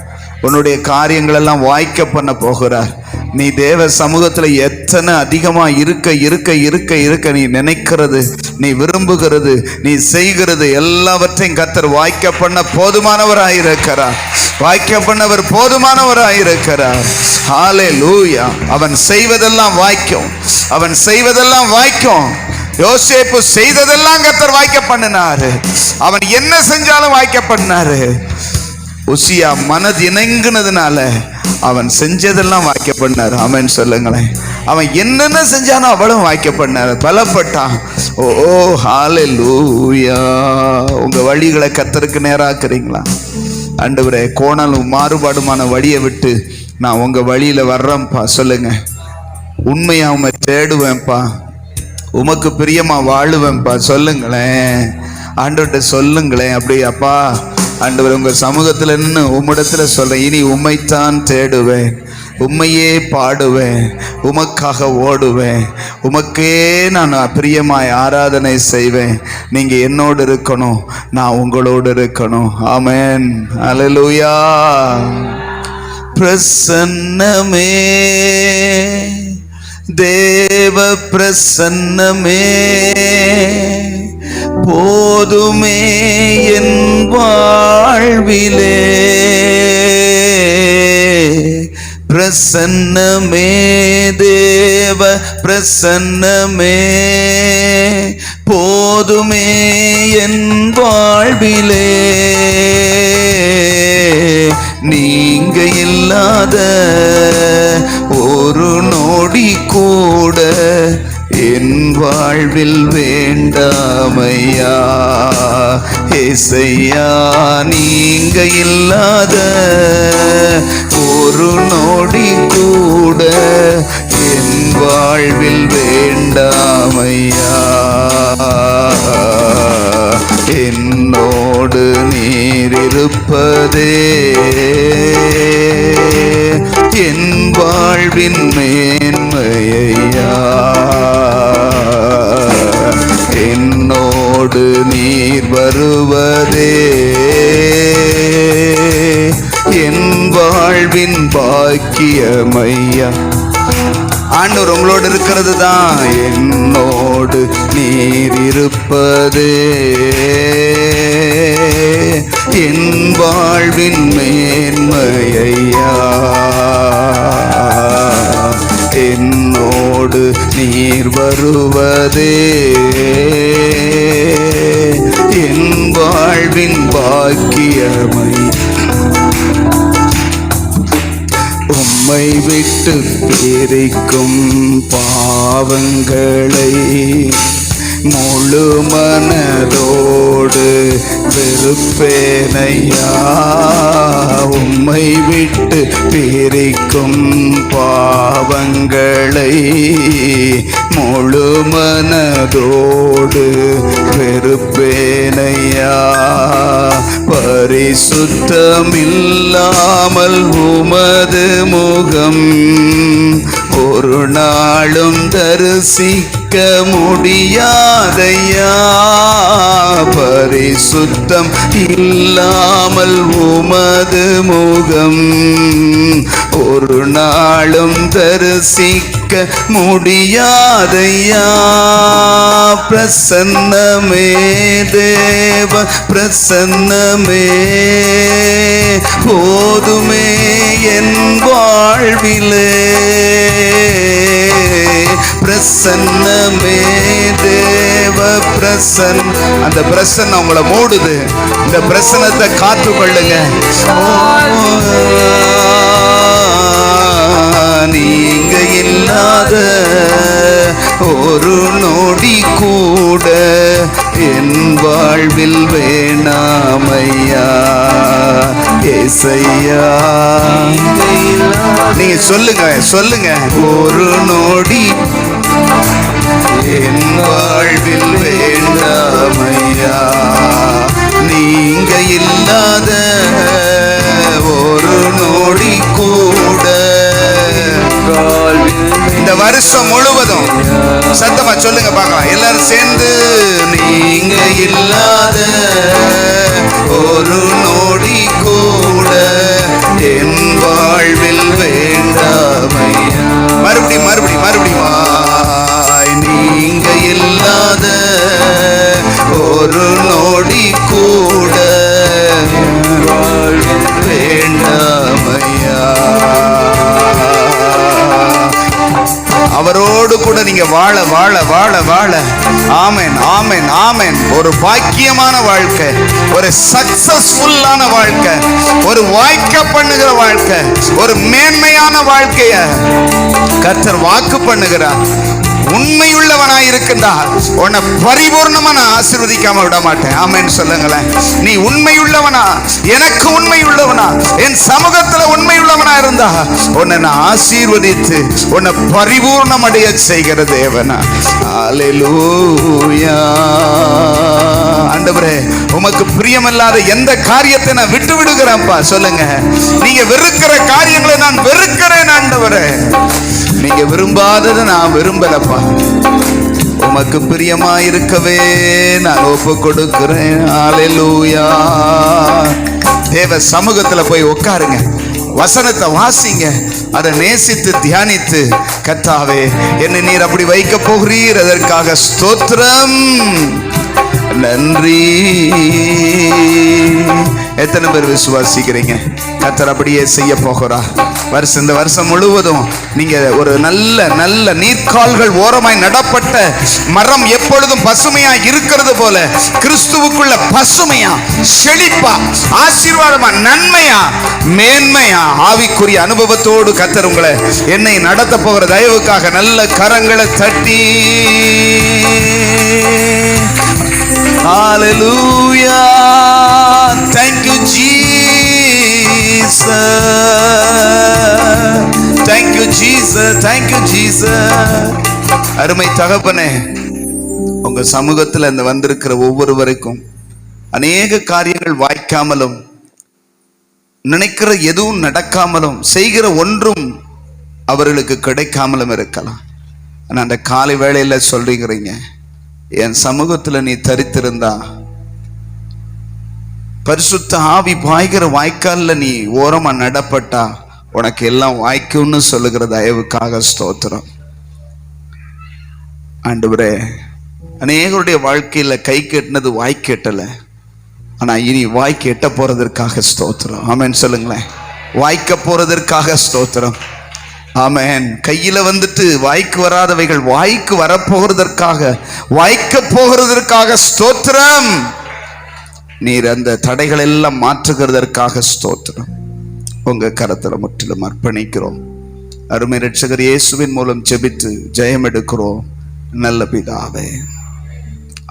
S1: உன்னுடைய காரியங்கள் எல்லாம் வாய்க்க பண்ண போகிறார். நீ தேவ சமூகத்துல எத்தனை அதிகமா இருக்க இருக்க இருக்க இருக்க நீ நினைக்கிறது, நீ விரும்புகிறது, நீ செய்கிறது எல்லாவற்றையும் கர்த்தர் வாய்க்க பண்ண போதுமானவராயிருக்கிறார். வாய்க்க பண்ணவர் போதுமானவராயிருக்கிறார். ஹல்லேலூயா. அவன் செய்வதெல்லாம் வாய்க்கும், அவன் செய்வதெல்லாம் வாய்க்கும். யோசேப்பு செய்ததெல்லாம் கர்த்தர் வாய்க்க பண்ணினாரு. அவன் என்ன செஞ்சாலும் வாய்க்க பண்ணாரு. உசியா மனது இணங்கினதுனால அவன் செஞ்சதெல்லாம் வாய்க்க பண்ணாரு. ஆமென் சொல்லுங்களேன். அவன் என்னென்ன செஞ்சானோ அவளும் வாய்க்க பண்ணாரு, பலப்பட்டான். ஓ ஹல்லேலூயா. உங்க வழிகளை கர்த்தருக்கு நேராக்குறீங்களா? ஆண்டவரே, கோணலும் மாறுபாடுமான வழியை விட்டு நான் உங்க வழியில வர்றேன்ப்பா. சொல்லுங்க, உண்மையா உண்மை தேடுவேன்ப்பா, உமக்கு பிரியமா வாழுவேன்ப்பா. சொல்லுங்களேன், ஆண்டவர்கிட்ட சொல்லுங்களேன். அப்படி அப்பா ஆண்டவர் உங்க சமூகத்துல நின்று உம்மிடத்துல சொல்றேன், இனி உம்மைத்தான் தேடுவேன், உம்மையே பாடுவேன், உமக்காக ஓடுவேன், உமக்கே நான் பிரியமாய் ஆராதனை செய்வேன். நீங்க என்னோடு இருக்கணும், நான் உங்களோடு இருக்கணும். ஆமென். அல்லேலூயா. பிரசன்னமே, தேவ பிரசன்னமே, போதுமே என் வாழ்விலே பிரசன்னமே தேவ பிரசன்னமே போதுமே என் வாழ்விலே நீங்க இல்லாத ஒரு நொடி கூட என் வாழ்வில் வேண்டாமையா ஏசையா நீங்க இல்லாத ஒரு நொடி கூட என் வாழ்வில் வேண்டாமையா என்னோடு நீர் இருப்பதே என் வாழ்வின் மேன்மையா என்னோடு நீர் வருவதே என் வாழ்வின் பாக்கியமையா. ஆண்டவர் உங்களோடு இருக்கிறது தான். என்னோடு நீர் இருப்பதே என் வாழ்வின் மேன்மையா என்னோடு நீர் வருவதே என் வாழ்வின் பாக்கியமை. உம்மை விட்டு பிரிக்கும் பாவங்களை முழு மனதோடு வெறுப்பேனையா. உம்மை விட்டு பிரிக்கும் பாவங்களை முழு மனதோடு வெறுப்பேனையா. பரிசுத்தமில்லாமல் உமது முகம் ஒரு நாளும் தரிசிக்க முடியாதையா. பரிசுத்தம் இல்லாமல் உமது முகம் ஒரு நாளும் தரிசிக்க முடியாதையா. பிரசன்னமே தேவ பிரசன்னமே போதுமே என் வாழ்விலே பிரசன்னமே தேவ பிரசன். அந்த பிரசன்னம் உங்களை மூடுது. இந்த பிரசன்னத்தை காத்துக்கொள்ளுங்க. நீங்க இல்லாத ஒரு நொடி கூட என் வாழ்வில் வேணாமையா ஏசையா. நீங்க சொல்லுங்க சொல்லுங்க. ஒரு நொடி என் வாழ்வில் வேண்டாமையா. நீங்க இல்லாத ஒரு நொடி கூட இந்த வருஷம் முழுவதும் சத்தமா சொல்லுங்க பார்க்கலாம் எல்லாரும் சேர்ந்து. நீங்க இல்லாத ஒரு நொடி கூட என் வாழ்வில் வேண்டாமையா. மறுபடியும் மறுபடியும் மறுபடியும். நீங்க இல்லாத ஒரு நொடி கூட வேண்டாமையா. அவரோடு கூட நீங்க வாழ வாழ வாழ வாழ. ஆமென் ஆமென் ஆமென். ஒரு பாக்கியமான வாழ்க்கை, ஒரு சக்சஸ்ஃபுல்லான வாழ்க்கை, ஒரு வாய்க்க பண்ணுகிற வாழ்க்கை, ஒரு மேன்மையான வாழ்க்கைய கர்த்தர் வாக்கு பண்ணுகிறார். உண்மையுள்ளவனாய் இருக்கின்றார். உன்னை பரிபூர்ணமா நான் ஆசீர்வதிக்காம விட மாட்டேன். ஆமென் சொல்லுங்களேன். நீ உண்மையுள்ளவனா, எனக்கு உண்மையுள்ளவனா, என் சமூகத்துல உண்மையுள்ளவனா இருந்தா உன்னை நான் ஆசீர்வதித்து உன்னை பரிபூர்ணம் அடைய செய்கிற தேவனா. அல்லேலூயா. ஆண்டவரே உமக்கு பிரியமில்லாத எந்த காரியத்தை நான் விட்டு விடுகிறேன்ப்பா. சொல்லுங்க. நீங்க வெறுக்கிற காரியங்களை நான் வெறுக்கிறேன் ஆண்டவரே. நீங்க விரும்பாததை நான் விரும்பலப்பா. உமக்கு பிரியமா இருக்கவே நான் ஒப்பு கொடுக்கிறேன். அல்லேலூயா. தேவ சமூகத்துல போய் உட்காருங்க. வசனத்தை வாசிங்க. அதை நேசித்து தியானித்து கர்த்தாவே என்னை நீர் அப்படி வைக்க போகிறீர், அதற்காக ஸ்தோத்திரம். நன்றி. எத்தனை பேர் விசுவாசிக்கிறீங்க கர்த்தர் அப்படியே செய்ய போகிறார்? இந்த வருஷம் முழுவதும் நீங்க ஒரு நல்ல நல்ல நீர்க்கால்கள் ஓரமாய் நடப்பட்ட மரம் எப்பொழுதும் பசுமையா இருக்கிறது போல கிறிஸ்துவுக்குள்ள பசுமையா, செழிப்பா, ஆசீர்வாதமா, நன்மையா, மேன்மையா, ஆவிக்குரிய அனுபவத்தோடு கர்த்தர் உங்களை என்னை நடத்த போகிற தயவுக்காக நல்ல கரங்களை தட்டி Hallelujah. Thank you Jesus. Thank you Jesus. Thank you Jesus. அருமை தகப்பனே, உங்க சமூகத்தில் இந்த வந்திருக்கிற ஒவ்வொருவருக்கும் அநேக காரியங்கள் வாய்க்காமலும், நினைக்கிற எதுவும் நடக்காமலும், செய்கிற ஒன்றும் அவர்களுக்கு கிடைக்காமலும் இருக்கலாம். ஆனா அந்த காலை வேளையில சொல்றீங்க, என் சமூகத்துல நீ தரித்திருந்தா, பரிசுத்த ஆவி பாய்கிற வாய்க்கால்ல நீ ஓரமா நடப்பட்டா உனக்கு எல்லாம் வாய்க்கும்னு சொல்லுகிற தயவுக்காக ஸ்தோத்திரம். ஆண்டவரே, அநேகருடைய வாழ்க்கையில கை கெட்டினது வாய் கெட்டல, ஆனா இனி வாய் கெட்ட போறதற்காக ஸ்தோத்திரம். ஆமென் சொல்லுங்களேன். வாய்க்க போறதற்காக ஸ்தோத்திரம். ஆமென். கையில வந்துட்டு வாய்க்கு வராதவைகள் வாய்க்கு வரப்போகிறதற்காக, வாய்க்க போகிறதற்காக ஸ்தோத்திரம். நீர் அந்த தடைகள் எல்லாம் மாற்றுகிறதற்காக ஸ்தோத்திரம். உங்க கரத்துல முற்றிலும் அர்ப்பணிக்கிறோம். அருமை இரட்சகர் இயேசுவின் மூலம் ஜெபித்து ஜெயம் எடுக்கிறோம் நல்ல பிதாவே.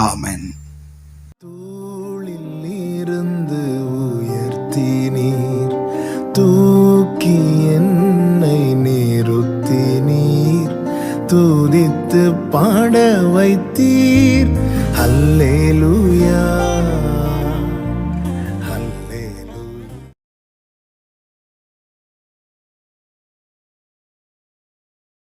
S1: ஆமென்.
S3: தூளில் இருந்து உயர்த்தி நீர் தூக்கி என்னை நிறுத்தி நீர் துதித்து பாட வைத்தீர். அல்லேலூயா.